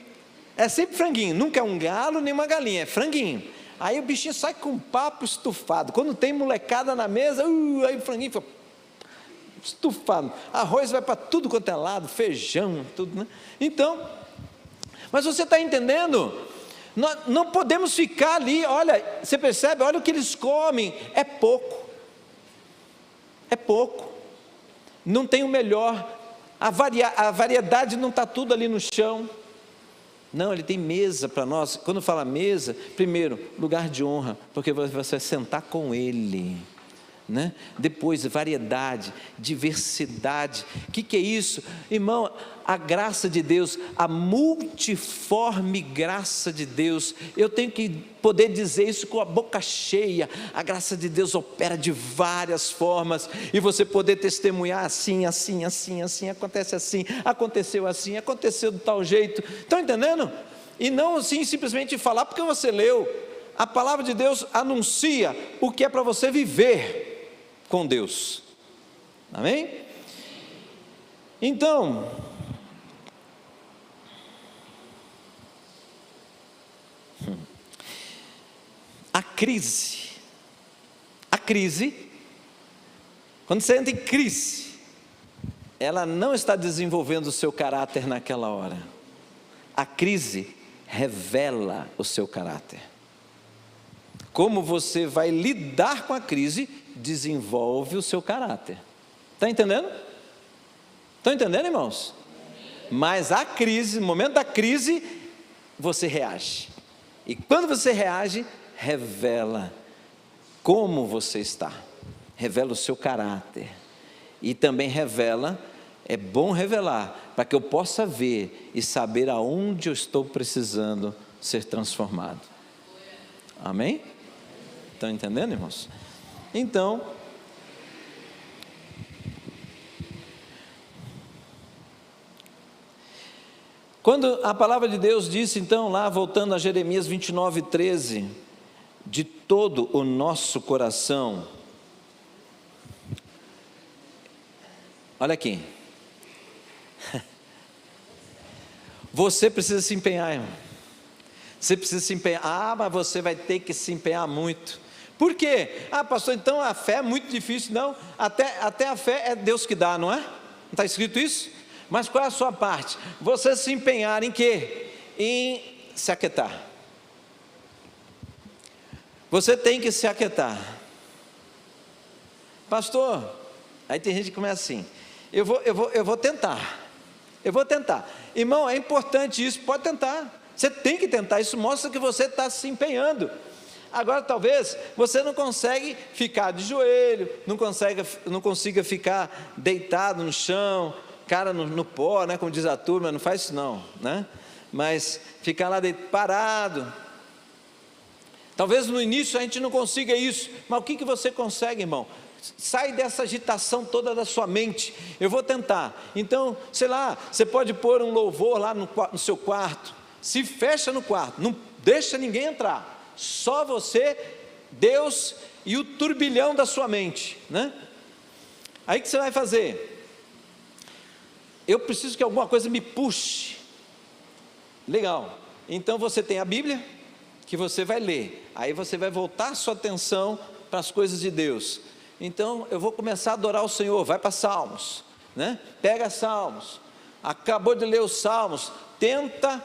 A: é sempre franguinho, nunca é um galo nem uma galinha, é franguinho. Aí o bichinho sai com um papo estufado. Quando tem molecada na mesa, aí o franguinho fica estufado, arroz vai para tudo quanto é lado, feijão, tudo, né? Então, mas você está entendendo? Nós não podemos ficar ali. Olha, você percebe? Olha o que eles comem, é pouco, não tem o melhor, a variedade não está tudo ali no chão. Não, Ele tem mesa para nós. Quando fala mesa, primeiro, lugar de honra, porque você vai sentar com Ele, né? Depois, variedade, diversidade. O que é isso? Irmão, a graça de Deus, a multiforme graça de Deus, eu tenho que poder dizer isso com a boca cheia. A graça de Deus opera de várias formas, e você poder testemunhar assim, acontece assim, aconteceu assim, aconteceu de tal jeito. Estão entendendo? E não assim simplesmente falar porque você leu. A palavra de Deus anuncia o que é para você viver com Deus. Amém? Então, a crise, quando você entra em crise, ela não está desenvolvendo o seu caráter naquela hora. A crise revela o seu caráter. Como você vai lidar com a crise, desenvolve o seu caráter. Está entendendo? Estão entendendo, irmãos? Mas a crise, no momento da crise, você reage. E quando você reage, revela como você está. Revela o seu caráter. E também revela, é bom revelar, para que eu possa ver e saber aonde eu estou precisando ser transformado. Amém? Estão entendendo, irmãos? Então, quando a palavra de Deus disse, então, lá voltando a Jeremias 29:13, de todo o nosso coração, olha aqui, você precisa se empenhar, irmão. Você precisa se empenhar. Mas você vai ter que se empenhar muito. Por quê? Pastor, então a fé é muito difícil. Não, até a fé é Deus que dá, não é? Não está escrito isso? Mas qual é a sua parte? Você se empenhar em quê? Em se aquietar. Você tem que se aquietar. Pastor, aí tem gente que começa assim, eu vou tentar. Eu vou tentar. Irmão, é importante isso, pode tentar. Você tem que tentar, isso mostra que você está se empenhando. Agora, talvez, você não consegue ficar de joelho, não consiga ficar deitado no chão, cara no pó, né, como diz a turma, não faz isso não, né? Mas ficar lá parado. Talvez no início a gente não consiga isso, mas o que você consegue, irmão? Sai dessa agitação toda da sua mente. Eu vou tentar. Então, sei lá, você pode pôr um louvor lá no seu quarto, se fecha no quarto, não deixa ninguém entrar, só você, Deus e o turbilhão da sua mente, né? Aí o que você vai fazer? Eu preciso que alguma coisa me puxe. Legal, então você tem a Bíblia, que você vai ler, aí você vai voltar a sua atenção para as coisas de Deus. Então eu vou começar a adorar o Senhor, vai para Salmos, né? Pega Salmos, acabou de ler os Salmos, tenta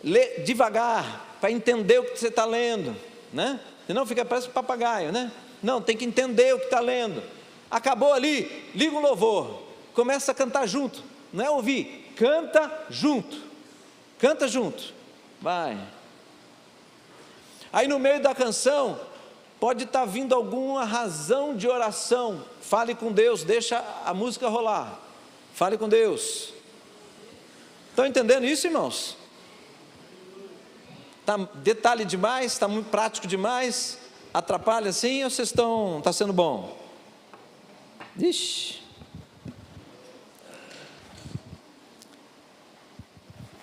A: ler devagar, para entender o que você está lendo, né? Senão fica, parece um papagaio, né? Não, tem que entender o que está lendo. Acabou ali, liga um louvor, começa a cantar junto, não é ouvir, canta junto, vai. Aí no meio da canção, pode estar vindo alguma razão de oração, fale com Deus, deixa a música rolar, fale com Deus. Estão entendendo isso, irmãos? Tá detalhe demais, está muito prático demais, atrapalha assim, ou vocês está sendo bom? Ixi.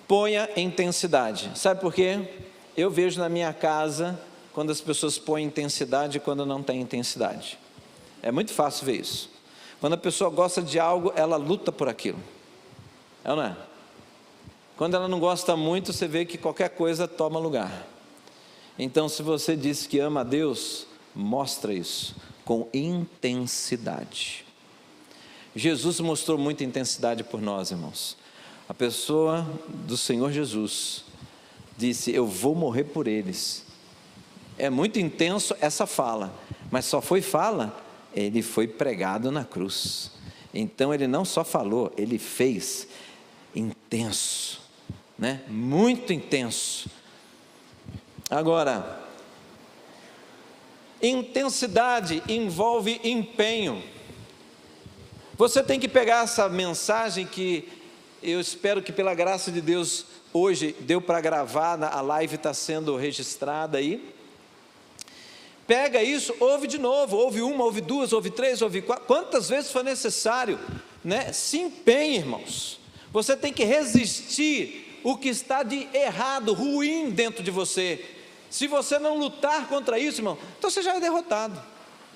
A: Ponha intensidade. Sabe por quê? Eu vejo na minha casa, quando as pessoas põem intensidade e quando não tem intensidade. É muito fácil ver isso. Quando a pessoa gosta de algo, ela luta por aquilo. É ou não é? Quando ela não gosta muito, você vê que qualquer coisa toma lugar. Então, se você diz que ama a Deus, mostra isso com intensidade. Jesus mostrou muita intensidade por nós, irmãos. A pessoa do Senhor Jesus disse, eu vou morrer por eles. É muito intenso essa fala, mas só foi fala, ele foi pregado na cruz. Então ele não só falou, ele fez. Intenso, né? Muito intenso. Agora, intensidade envolve empenho. Você tem que pegar essa mensagem que eu espero que pela graça de Deus hoje deu para gravar, a live está sendo registrada aí. Pega isso, ouve de novo, ouve uma, ouve duas, ouve três, ouve quatro, quantas vezes for necessário, né? Se empenhe, irmãos. Você tem que resistir o que está de errado, ruim dentro de você. Se você não lutar contra isso, irmão, então você já é derrotado.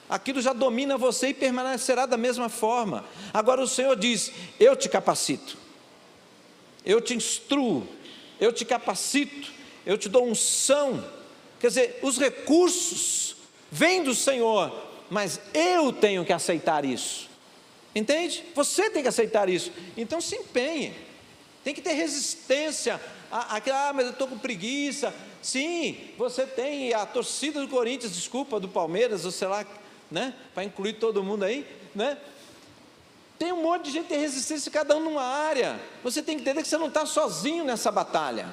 A: Aquilo já domina você e permanecerá da mesma forma. Agora o Senhor diz, eu te capacito, eu te instruo, eu te capacito, eu te dou unção. Quer dizer, os recursos vêm do Senhor, mas eu tenho que aceitar isso. Entende? Você tem que aceitar isso. Então se empenhe. Tem que ter resistência. Mas eu estou com preguiça. Sim, você tem a torcida do Corinthians, desculpa, do Palmeiras, ou sei lá, né? Para incluir todo mundo aí, né? Tem um monte de gente que tem resistência, cada um numa área. Você tem que entender que você não está sozinho nessa batalha.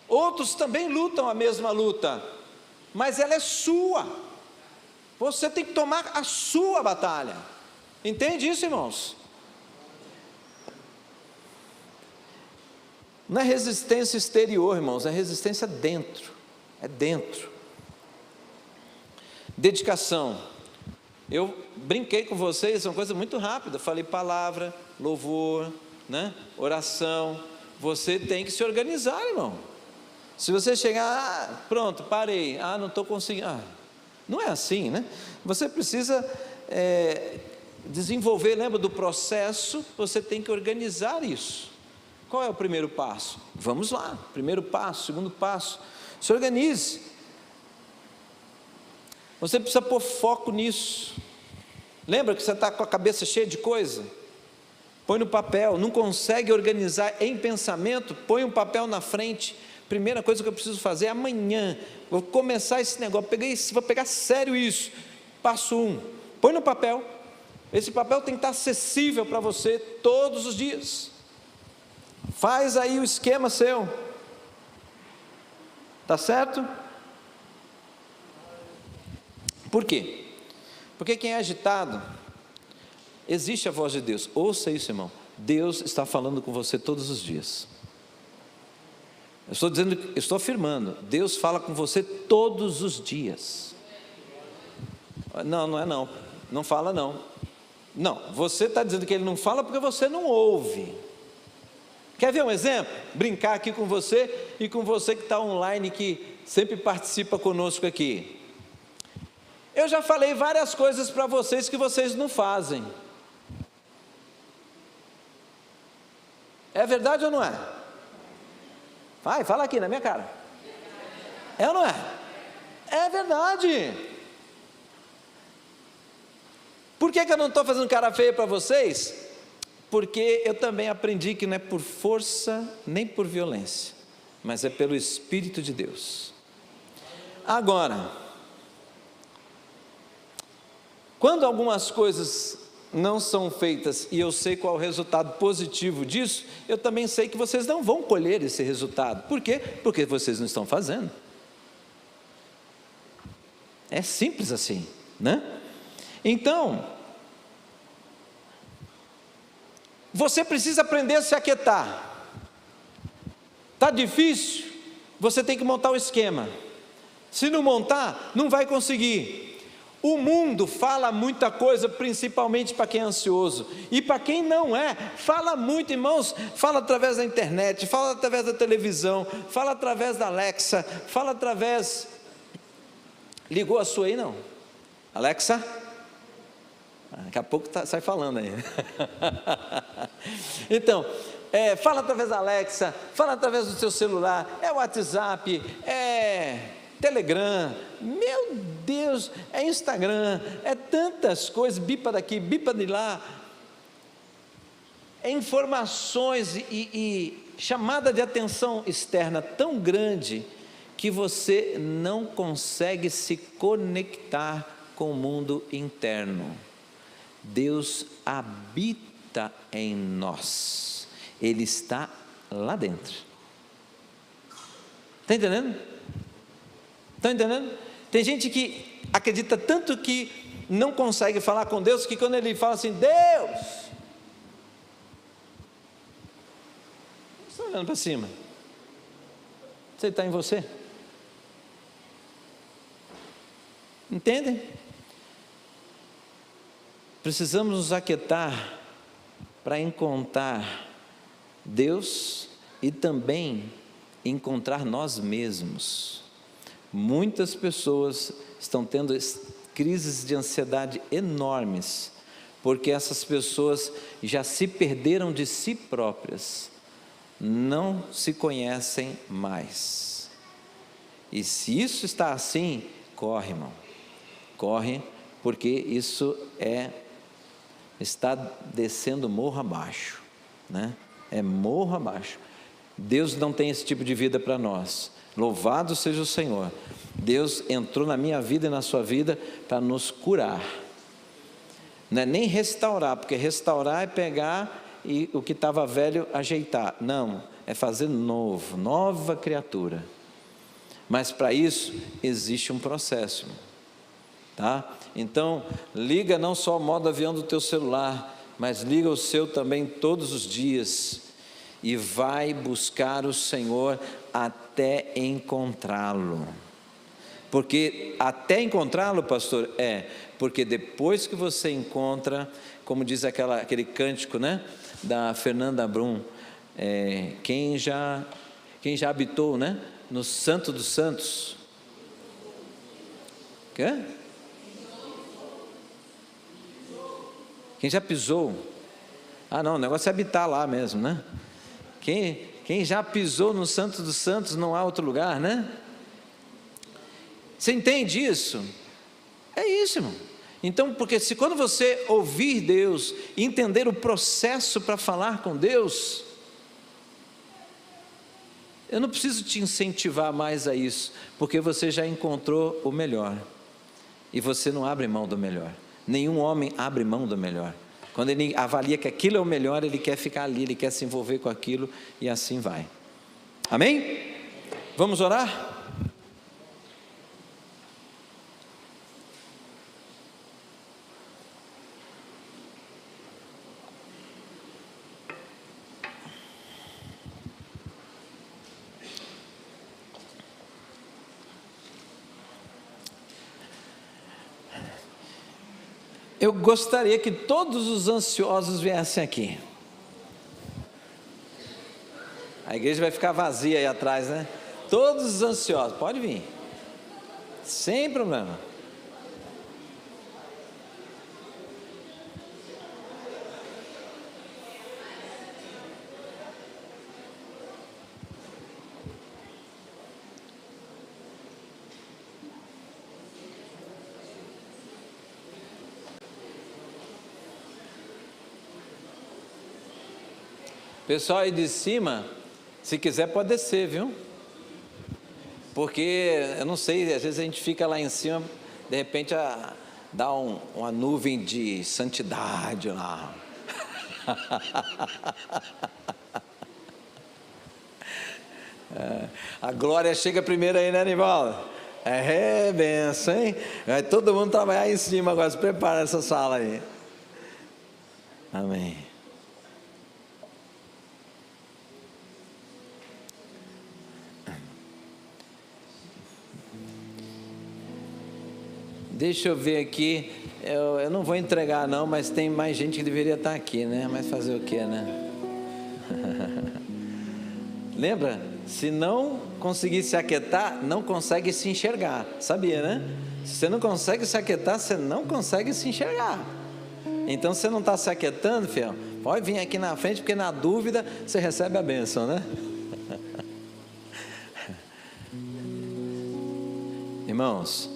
A: Outros também lutam a mesma luta, mas ela é sua. Você tem que tomar a sua batalha. Entende isso, irmãos? Não é resistência exterior, irmãos, é resistência dentro. É dentro. Dedicação. Eu brinquei com vocês, é uma coisa muito rápida. Falei palavra, louvor, né? Oração. Você tem que se organizar, irmão. Se você chegar, pronto, parei, não estou conseguindo. Não é assim, né? Você precisa desenvolver, lembra do processo? Você tem que organizar isso. Qual é o primeiro passo? Vamos lá, primeiro passo, segundo passo. Se organize. Você precisa pôr foco nisso. Lembra que você está com a cabeça cheia de coisa? Põe no papel. Não consegue organizar em pensamento? Põe um papel na frente. Primeira coisa que eu preciso fazer é amanhã. Vou começar esse negócio. Vou pegar sério isso. Passo 1. Põe no papel. Esse papel tem que estar acessível para você todos os dias. Faz aí o esquema seu. Tá certo? Por quê? Porque quem é agitado, existe a voz de Deus. Ouça isso, irmão. Deus está falando com você todos os dias. Eu estou afirmando, Deus fala com você todos os dias. Não é não. Não fala não. Não, você está dizendo que Ele não fala porque você não ouve. Quer ver um exemplo? Brincar aqui com você e com você que está online, que sempre participa conosco aqui. Eu já falei várias coisas para vocês que vocês não fazem. É verdade ou não é? Vai, fala aqui na minha cara. É ou não é? É verdade. Por que eu não estou fazendo cara feia para vocês? Porque eu também aprendi que não é por força nem por violência, mas é pelo Espírito de Deus. Agora, quando algumas coisas não são feitas e eu sei qual é o resultado positivo disso, eu também sei que vocês não vão colher esse resultado. Por quê? Porque vocês não estão fazendo. É simples assim, né? Então, você precisa aprender a se aquietar. Está difícil? Você tem que montar o esquema. Se não montar, não vai conseguir. O mundo fala muita coisa, principalmente para quem é ansioso, e para quem não é, fala muito, irmãos. Fala através da internet, fala através da televisão, fala através da Alexa, fala através... Ligou a sua aí não? Alexa? Daqui a pouco sai falando aí. Então, fala através da Alexa, fala através do seu celular, é WhatsApp, é Telegram, meu Deus, é Instagram, é tantas coisas, bipa daqui, bipa de lá, é informações e chamada de atenção externa tão grande que você não consegue se conectar com o mundo interno. Deus habita em nós, Ele está lá dentro. Está entendendo? Estão entendendo? Tem gente que acredita tanto que não consegue falar com Deus, que quando ele fala assim, Deus, você está olhando para cima, você está em você? Entendem? Precisamos nos aquietar para encontrar Deus e também encontrar nós mesmos. Muitas pessoas estão tendo crises de ansiedade enormes, porque essas pessoas já se perderam de si próprias, não se conhecem mais. E se isso está assim, corre, irmão, corre, porque isso está descendo morro abaixo, né? é morro abaixo. Deus não tem esse tipo de vida para nós. Louvado seja o Senhor. Deus entrou na minha vida e na sua vida para nos curar. Não é nem restaurar, porque restaurar é pegar e o que estava velho ajeitar. Não, é fazer novo, nova criatura. Mas para isso existe um processo, tá? Então, liga não só o modo avião do teu celular, mas liga o seu também todos os dias e vai buscar o Senhor até encontrá-lo. Porque até encontrá-lo, pastor, porque depois que você encontra, como diz aquele cântico, né, da Fernanda Brum, quem já habitou, né, no Santo dos Santos? Quê? Quem já pisou? Ah, não, o negócio é habitar lá mesmo, né? Quem já pisou no Santo dos Santos, não há outro lugar, né? Você entende isso? É isso, irmão. Então, porque se quando você ouvir Deus, entender o processo para falar com Deus, eu não preciso te incentivar mais a isso, porque você já encontrou o melhor, e você não abre mão do melhor. Nenhum homem abre mão do melhor. Quando ele avalia que aquilo é o melhor, ele quer ficar ali, ele quer se envolver com aquilo, e assim vai. Amém? Vamos orar? Eu gostaria que todos os ansiosos viessem aqui. A igreja vai ficar vazia aí atrás, né? Todos os ansiosos, pode vir, sem problema. Pessoal aí de cima, se quiser pode descer, viu? Porque, eu não sei, às vezes a gente fica lá em cima, de repente dá uma nuvem de santidade lá. A glória chega primeiro aí, né, Nivaldo? É benção, hein? Vai todo mundo trabalhar aí em cima agora, se prepara essa sala aí. Amém. Deixa eu ver aqui, eu não vou entregar não, mas tem mais gente que deveria estar aqui, né? Mas fazer o que, né? Lembra? Se não conseguir se aquietar, não consegue se enxergar, sabia, né? Se você não consegue se aquietar, você não consegue se enxergar. Então, se você não está se aquietando, fiel, pode vir aqui na frente, porque na dúvida você recebe a bênção, né? Irmãos,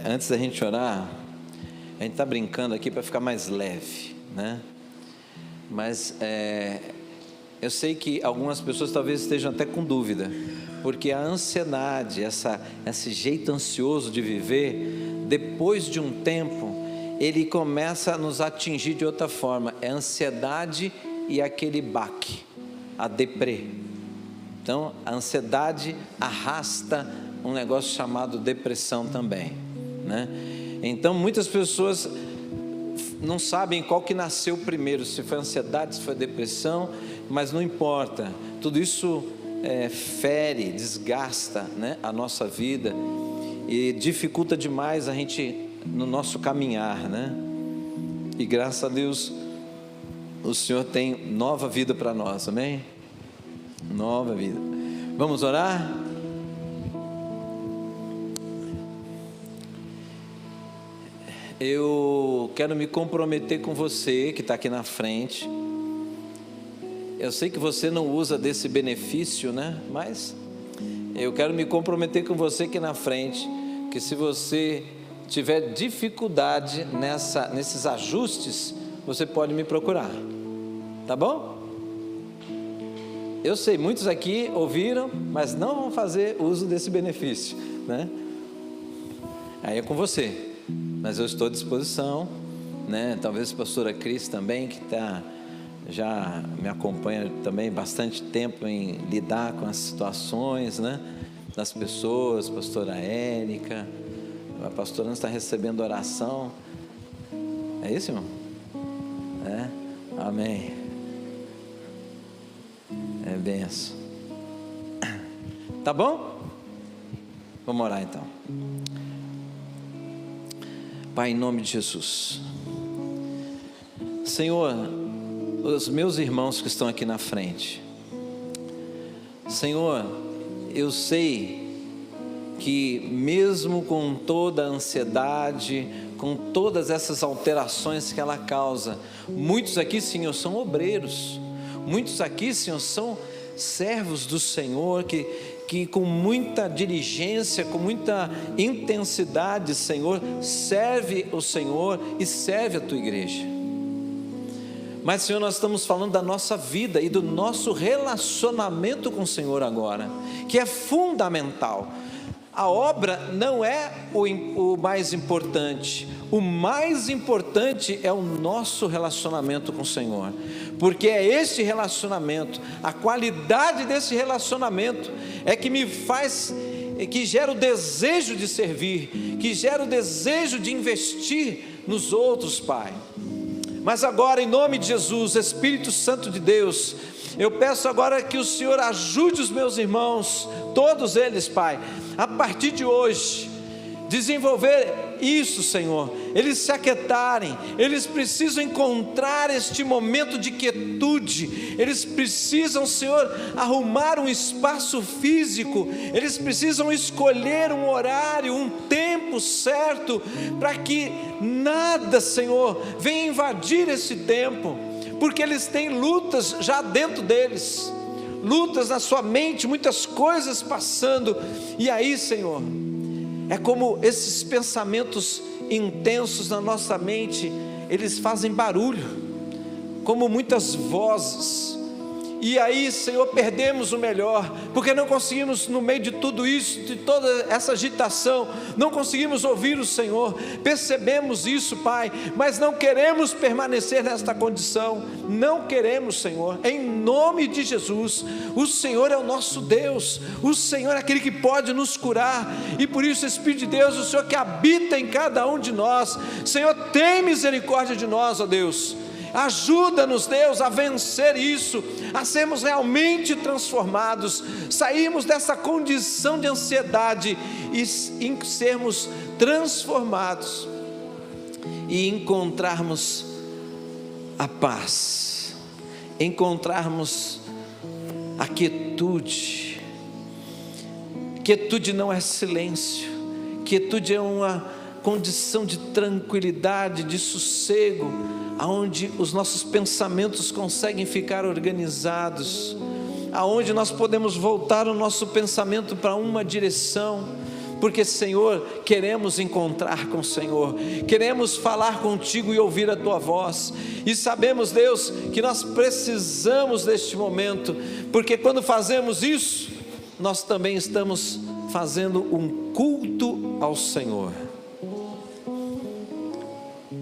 A: antes da gente orar, a gente está brincando aqui para ficar mais leve, né? Mas eu sei que algumas pessoas talvez estejam até com dúvida, porque a ansiedade, esse jeito ansioso de viver, depois de um tempo, ele começa a nos atingir de outra forma. É a ansiedade e aquele baque, a deprê. Então, a ansiedade arrasta um negócio chamado depressão também, né? Então, muitas pessoas não sabem qual que nasceu primeiro, se foi ansiedade, se foi depressão, mas não importa, tudo isso fere, desgasta, né, a nossa vida e dificulta demais a gente no nosso caminhar, né? E graças a Deus o Senhor tem nova vida para nós, amém? Nova vida. Vamos orar? Eu quero me comprometer com você que está aqui na frente. Eu sei que você não usa desse benefício, né? Mas eu quero me comprometer com você aqui na frente, que se você tiver dificuldade nesses ajustes, você pode me procurar, tá bom? Eu sei, muitos aqui ouviram, mas não vão fazer uso desse benefício, né? Aí é com você, mas eu estou à disposição, né? Talvez a pastora Cris também, que já me acompanha também bastante tempo em lidar com as situações, né, das pessoas, a pastora Érica, a pastora não está recebendo oração, é isso, irmão? Amém, é benção, tá bom? Vamos orar então. Pai, em nome de Jesus, Senhor, os meus irmãos que estão aqui na frente, Senhor, eu sei que mesmo com toda a ansiedade, com todas essas alterações que ela causa, muitos aqui, Senhor, são obreiros, muitos aqui, Senhor, são servos do Senhor, que com muita diligência, com muita intensidade, Senhor, serve o Senhor e serve a Tua igreja. Mas, Senhor, nós estamos falando da nossa vida e do nosso relacionamento com o Senhor agora, que é fundamental. A obra não é o mais importante, o mais importante é o nosso relacionamento com o Senhor, porque é esse relacionamento, a qualidade desse relacionamento é que me faz, que gera o desejo de servir, que gera o desejo de investir nos outros, Pai. Mas agora, em nome de Jesus, Espírito Santo de Deus, eu peço agora que o Senhor ajude os meus irmãos, todos eles, Pai, a partir de hoje, desenvolver isso, Senhor, eles se aquietarem, eles precisam encontrar este momento de quietude, eles precisam, Senhor, arrumar um espaço físico, eles precisam escolher um horário, um tempo certo, para que nada, Senhor, venha invadir esse tempo, porque eles têm lutas já dentro deles, lutas na sua mente, muitas coisas passando, e aí, Senhor, é como esses pensamentos intensos na nossa mente, eles fazem barulho, como muitas vozes, e aí, Senhor, perdemos o melhor, porque não conseguimos, no meio de tudo isso, de toda essa agitação, não conseguimos ouvir o Senhor. Percebemos isso, Pai, mas não queremos permanecer nesta condição, não queremos, Senhor, em nome de Jesus. O Senhor é o nosso Deus, o Senhor é aquele que pode nos curar, e por isso, Espírito de Deus, o Senhor que habita em cada um de nós, Senhor, tem misericórdia de nós, ó Deus. Ajuda-nos, Deus, a vencer isso, a sermos realmente transformados, sairmos dessa condição de ansiedade e sermos transformados e encontrarmos a paz, encontrarmos a quietude. Quietude não é silêncio, quietude é uma condição de tranquilidade, de sossego, aonde os nossos pensamentos conseguem ficar organizados, aonde nós podemos voltar o nosso pensamento para uma direção, porque, Senhor, queremos encontrar com o Senhor, queremos falar contigo e ouvir a Tua voz, e sabemos, Deus, que nós precisamos deste momento, porque quando fazemos isso, nós também estamos fazendo um culto ao Senhor.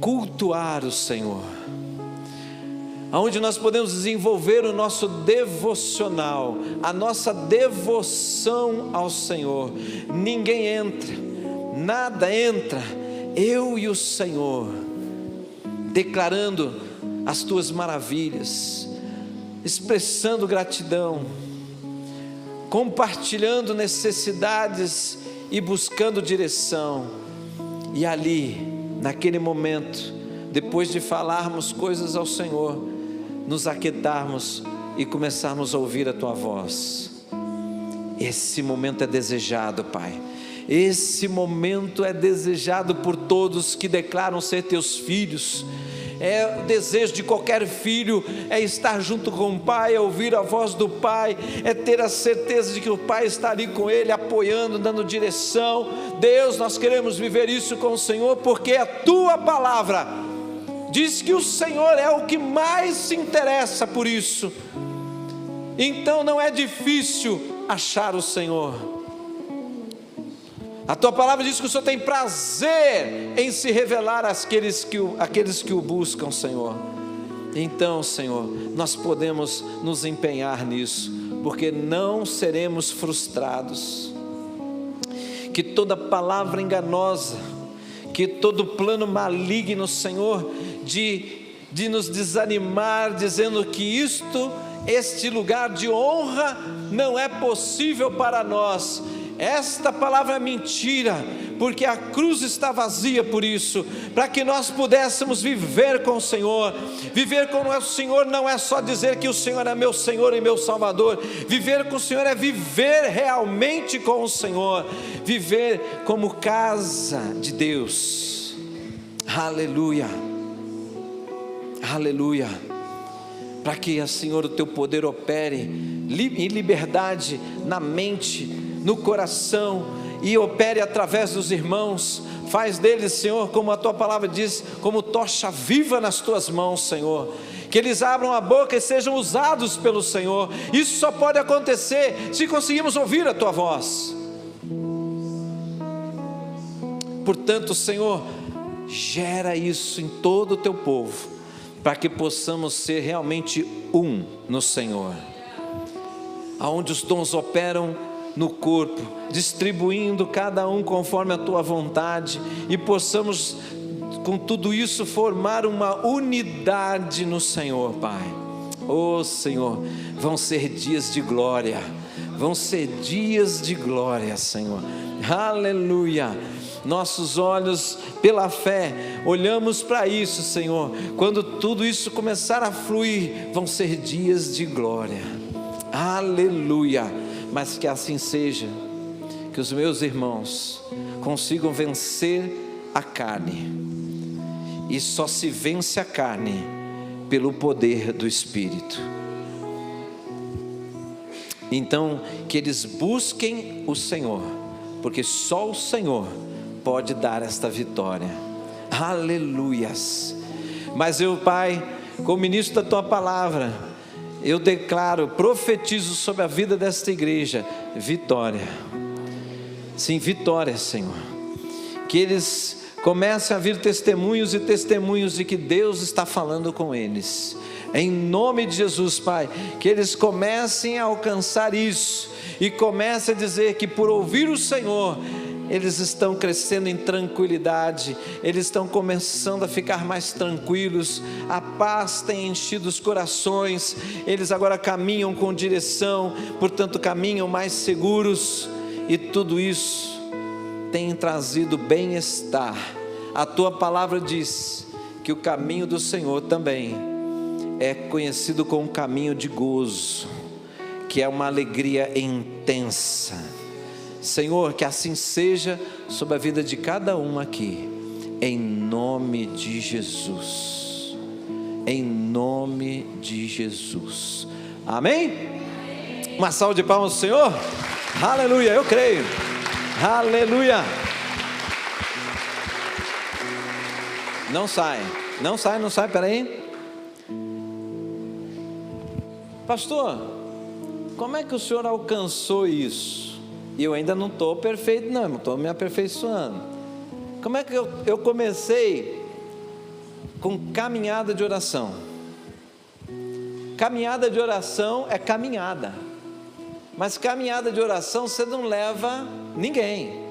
A: Cultuar o Senhor, aonde nós podemos desenvolver o nosso devocional, a nossa devoção ao Senhor. Ninguém entra, nada entra, eu e o Senhor, declarando as Tuas maravilhas, expressando gratidão, compartilhando necessidades e buscando direção. E ali, naquele momento, depois de falarmos coisas ao Senhor, nos aquietarmos e começarmos a ouvir a Tua voz. Esse momento é desejado, Pai, esse momento é desejado por todos que declaram ser Teus filhos. É o desejo de qualquer filho, é estar junto com o Pai, é ouvir a voz do Pai, é ter a certeza de que o Pai está ali com ele, apoiando, dando direção. Deus, nós queremos viver isso com o Senhor, porque a Tua palavra diz que o Senhor é o que mais se interessa por isso. Então não é difícil achar o Senhor. A tua palavra diz que o Senhor tem prazer em se revelar àqueles que o buscam, Senhor. Então, Senhor, nós podemos nos empenhar nisso, porque não seremos frustrados. Que toda palavra enganosa, que todo plano maligno, Senhor, de nos desanimar, dizendo que este lugar de honra não é possível para nós, esta palavra é mentira, porque a cruz está vazia por isso, para que nós pudéssemos viver com o Senhor. Viver com o Senhor não é só dizer que o Senhor é meu Senhor e meu Salvador. Viver com o Senhor é viver realmente com o Senhor, viver como casa de Deus. Aleluia, aleluia. Para que, Senhor, o teu poder opere em liberdade na mente, no coração, e opere através dos irmãos. Faz deles, Senhor, como a tua palavra diz, como tocha viva nas tuas mãos, Senhor. Que eles abram a boca e sejam usados pelo Senhor. Isso só pode acontecer se conseguirmos ouvir a tua voz. Portanto, Senhor, gera isso em todo o teu povo, para que possamos ser realmente um no Senhor, aonde os dons operam no corpo, distribuindo cada um conforme a tua vontade, e possamos com tudo isso formar uma unidade no Senhor, Pai. Oh Senhor, vão ser dias de glória, vão ser dias de glória, Senhor. Aleluia. Nossos olhos, pela fé, olhamos para isso, Senhor. Quando tudo isso começar a fluir, vão ser dias de glória. Aleluia. Mas que assim seja, que os meus irmãos consigam vencer a carne, e só se vence a carne pelo poder do Espírito. Então, que eles busquem o Senhor, porque só o Senhor pode dar esta vitória. Aleluias. Mas eu, Pai, como ministro da tua palavra, eu declaro, profetizo sobre a vida desta igreja, vitória. Sim, vitória, Senhor. Que eles comecem a vir testemunhos e testemunhos de que Deus está falando com eles. Em nome de Jesus, Pai, que eles comecem a alcançar isso, e comecem a dizer que por ouvir o Senhor, eles estão crescendo em tranquilidade, eles estão começando a ficar mais tranquilos, a paz tem enchido os corações, eles agora caminham com direção, portanto caminham mais seguros, e tudo isso tem trazido bem-estar. A tua palavra diz que o caminho do Senhor também é conhecido como um caminho de gozo, que é uma alegria intensa. Senhor, que assim seja sobre a vida de cada um aqui, em nome de Jesus, em nome de Jesus, amém? Uma salva de palmas ao Senhor. Aleluia, eu creio. Aleluia. Não sai, peraí. Pastor, como é que o senhor alcançou isso? E eu ainda não estou perfeito, não estou me aperfeiçoando. Como é que eu comecei com caminhada de oração? Caminhada de oração é caminhada, mas caminhada de oração você não leva ninguém,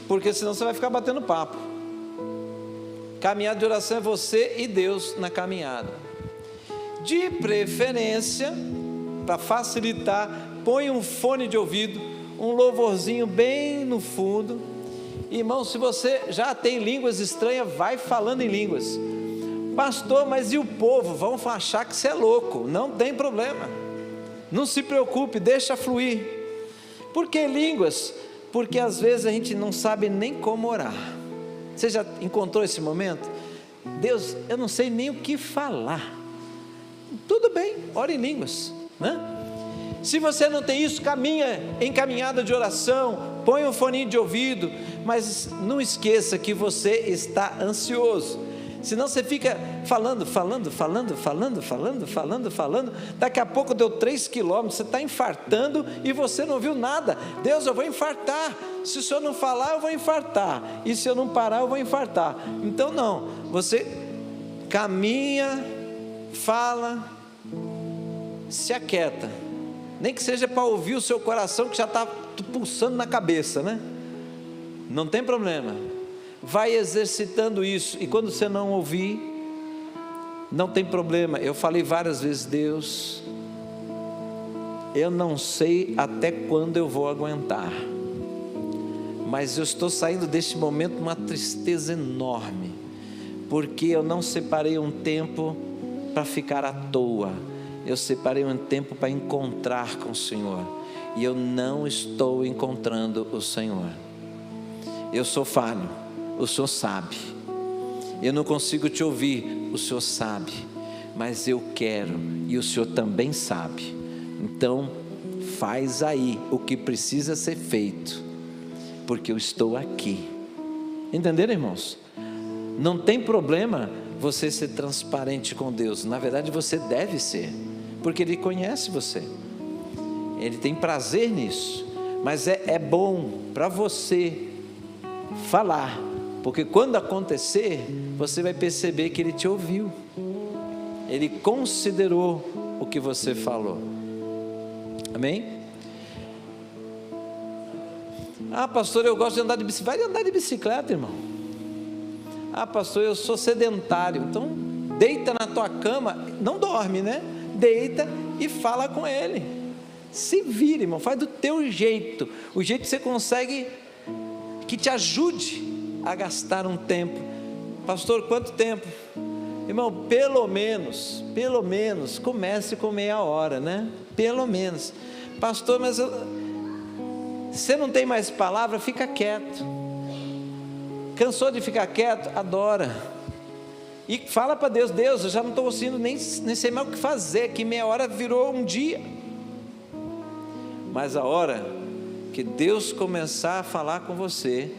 A: porque senão você vai ficar batendo papo. Caminhada de oração é você e Deus na caminhada. De preferência, para facilitar, põe um fone de ouvido, um louvorzinho bem no fundo. Irmão, se você já tem línguas estranhas, vai falando em línguas. Pastor, mas e o povo? Vão achar que você é louco. Não tem problema, não se preocupe, deixa fluir. Por que línguas? Porque às vezes a gente não sabe nem como orar. Você já encontrou esse momento? Deus, eu não sei nem o que falar. Tudo bem, ore em línguas, né? Se você não tem isso, caminha em caminhada de oração, põe um foninho de ouvido, mas não esqueça que você está ansioso. Senão você fica falando, daqui a pouco deu 3 quilômetros, você está infartando e você não viu nada. Deus, eu vou infartar, se o Senhor não falar eu vou infartar, e se eu não parar eu vou infartar. Então não, você caminha, fala, se aquieta, nem que seja para ouvir o seu coração que já está pulsando na cabeça, né? Não tem problema, vai exercitando isso, e quando você não ouvir, não tem problema. Eu falei várias vezes: Deus, eu não sei até quando eu vou aguentar, mas eu estou saindo deste momento uma tristeza enorme, porque eu não separei um tempo para ficar à toa, eu separei um tempo para encontrar com o Senhor, e eu não estou encontrando o Senhor. Eu sou falho, o Senhor sabe, eu não consigo te ouvir, o Senhor sabe, mas eu quero, e o Senhor também sabe. Então faz aí o que precisa ser feito, porque eu estou aqui. Entenderam, irmãos? Não tem problema você ser transparente com Deus, na verdade você deve ser, porque Ele conhece você, Ele tem prazer nisso, mas é bom para você falar, porque quando acontecer, você vai perceber que Ele te ouviu, Ele considerou o que você falou. Amém? Ah, pastor, eu gosto de andar de bicicleta. Vai andar de bicicleta, irmão. Ah, pastor, eu sou sedentário. Então deita na tua cama, não dorme, né? Deita e fala com Ele. Se vira, irmão, faz do teu jeito, o jeito que você consegue, que te ajude a gastar um tempo. Pastor, quanto tempo? Irmão, pelo menos, comece com meia hora, né? Pelo menos. Pastor, mas você não tem mais palavra, fica quieto. Cansou de ficar quieto? Adora. E fala para Deus: Deus, eu já não estou conseguindo, nem sei mais o que fazer, que meia hora virou um dia. Mas a hora que Deus começar a falar com você,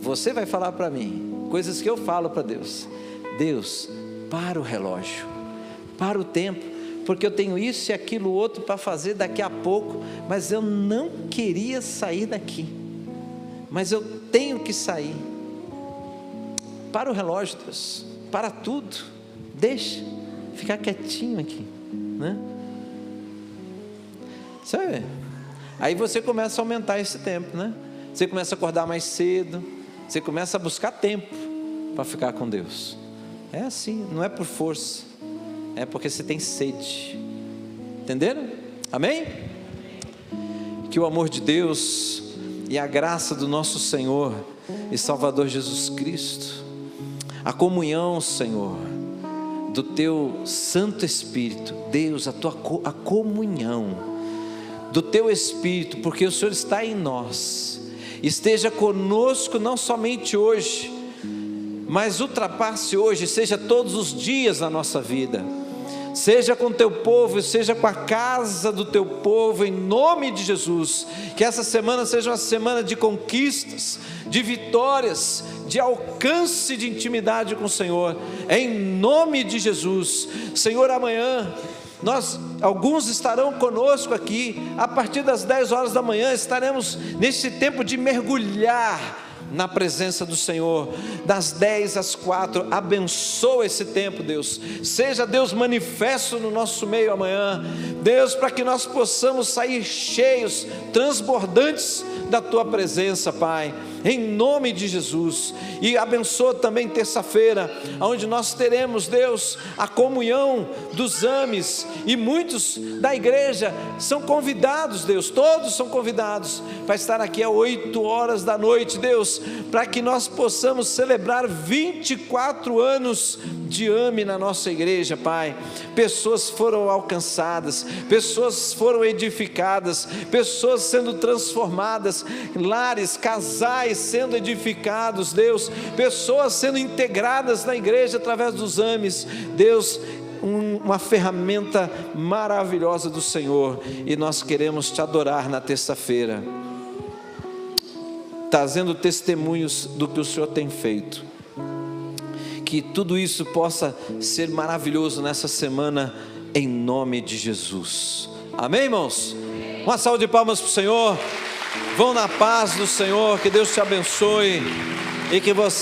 A: você vai falar para mim coisas que eu falo para Deus: Deus, para o relógio, para o tempo, porque eu tenho isso e aquilo outro para fazer daqui a pouco, mas eu não queria sair daqui, mas eu tenho que sair. Para o relógio, Deus, para tudo, deixa ficar quietinho aqui, né? Sabe? Aí você começa a aumentar esse tempo, né? Você começa a acordar mais cedo, você começa a buscar tempo para ficar com Deus. É assim, não é por força, é porque você tem sede. Entenderam? Amém? Que o amor de Deus e a graça do nosso Senhor e Salvador Jesus Cristo, a comunhão, Senhor, do Teu Santo Espírito, Deus, a comunhão do Teu Espírito, porque o Senhor está em nós, esteja conosco não somente hoje, mas ultrapasse hoje, seja todos os dias na nossa vida, seja com o Teu povo, seja com a casa do Teu povo, em nome de Jesus. Que essa semana seja uma semana de conquistas, de vitórias, de alcance de intimidade com o Senhor, em nome de Jesus. Senhor, amanhã alguns estarão conosco aqui, a partir das 10 horas da manhã, estaremos nesse tempo de mergulhar na presença do Senhor, das 10 às 4, abençoa esse tempo, Deus, seja Deus manifesto no nosso meio amanhã, Deus, para que nós possamos sair cheios, transbordantes da Tua presença, Pai, em nome de Jesus. E abençoa também terça-feira, onde nós teremos, Deus, a comunhão dos AMES, e muitos da igreja são convidados, Deus, todos são convidados para estar aqui às 8 horas da noite, Deus, para que nós possamos celebrar 24 anos de AME na nossa igreja, Pai. Pessoas foram alcançadas, pessoas foram edificadas, pessoas sendo transformadas, lares, casais sendo edificados, Deus, pessoas sendo integradas na igreja através dos AMES, Deus, uma ferramenta maravilhosa do Senhor, e nós queremos Te adorar na terça-feira, trazendo testemunhos do que o Senhor tem feito. que tudo isso possa ser maravilhoso nessa semana, em nome de Jesus. Amém, irmãos? Uma salva de palmas para o Senhor. Vão na paz do Senhor, que Deus te abençoe e que você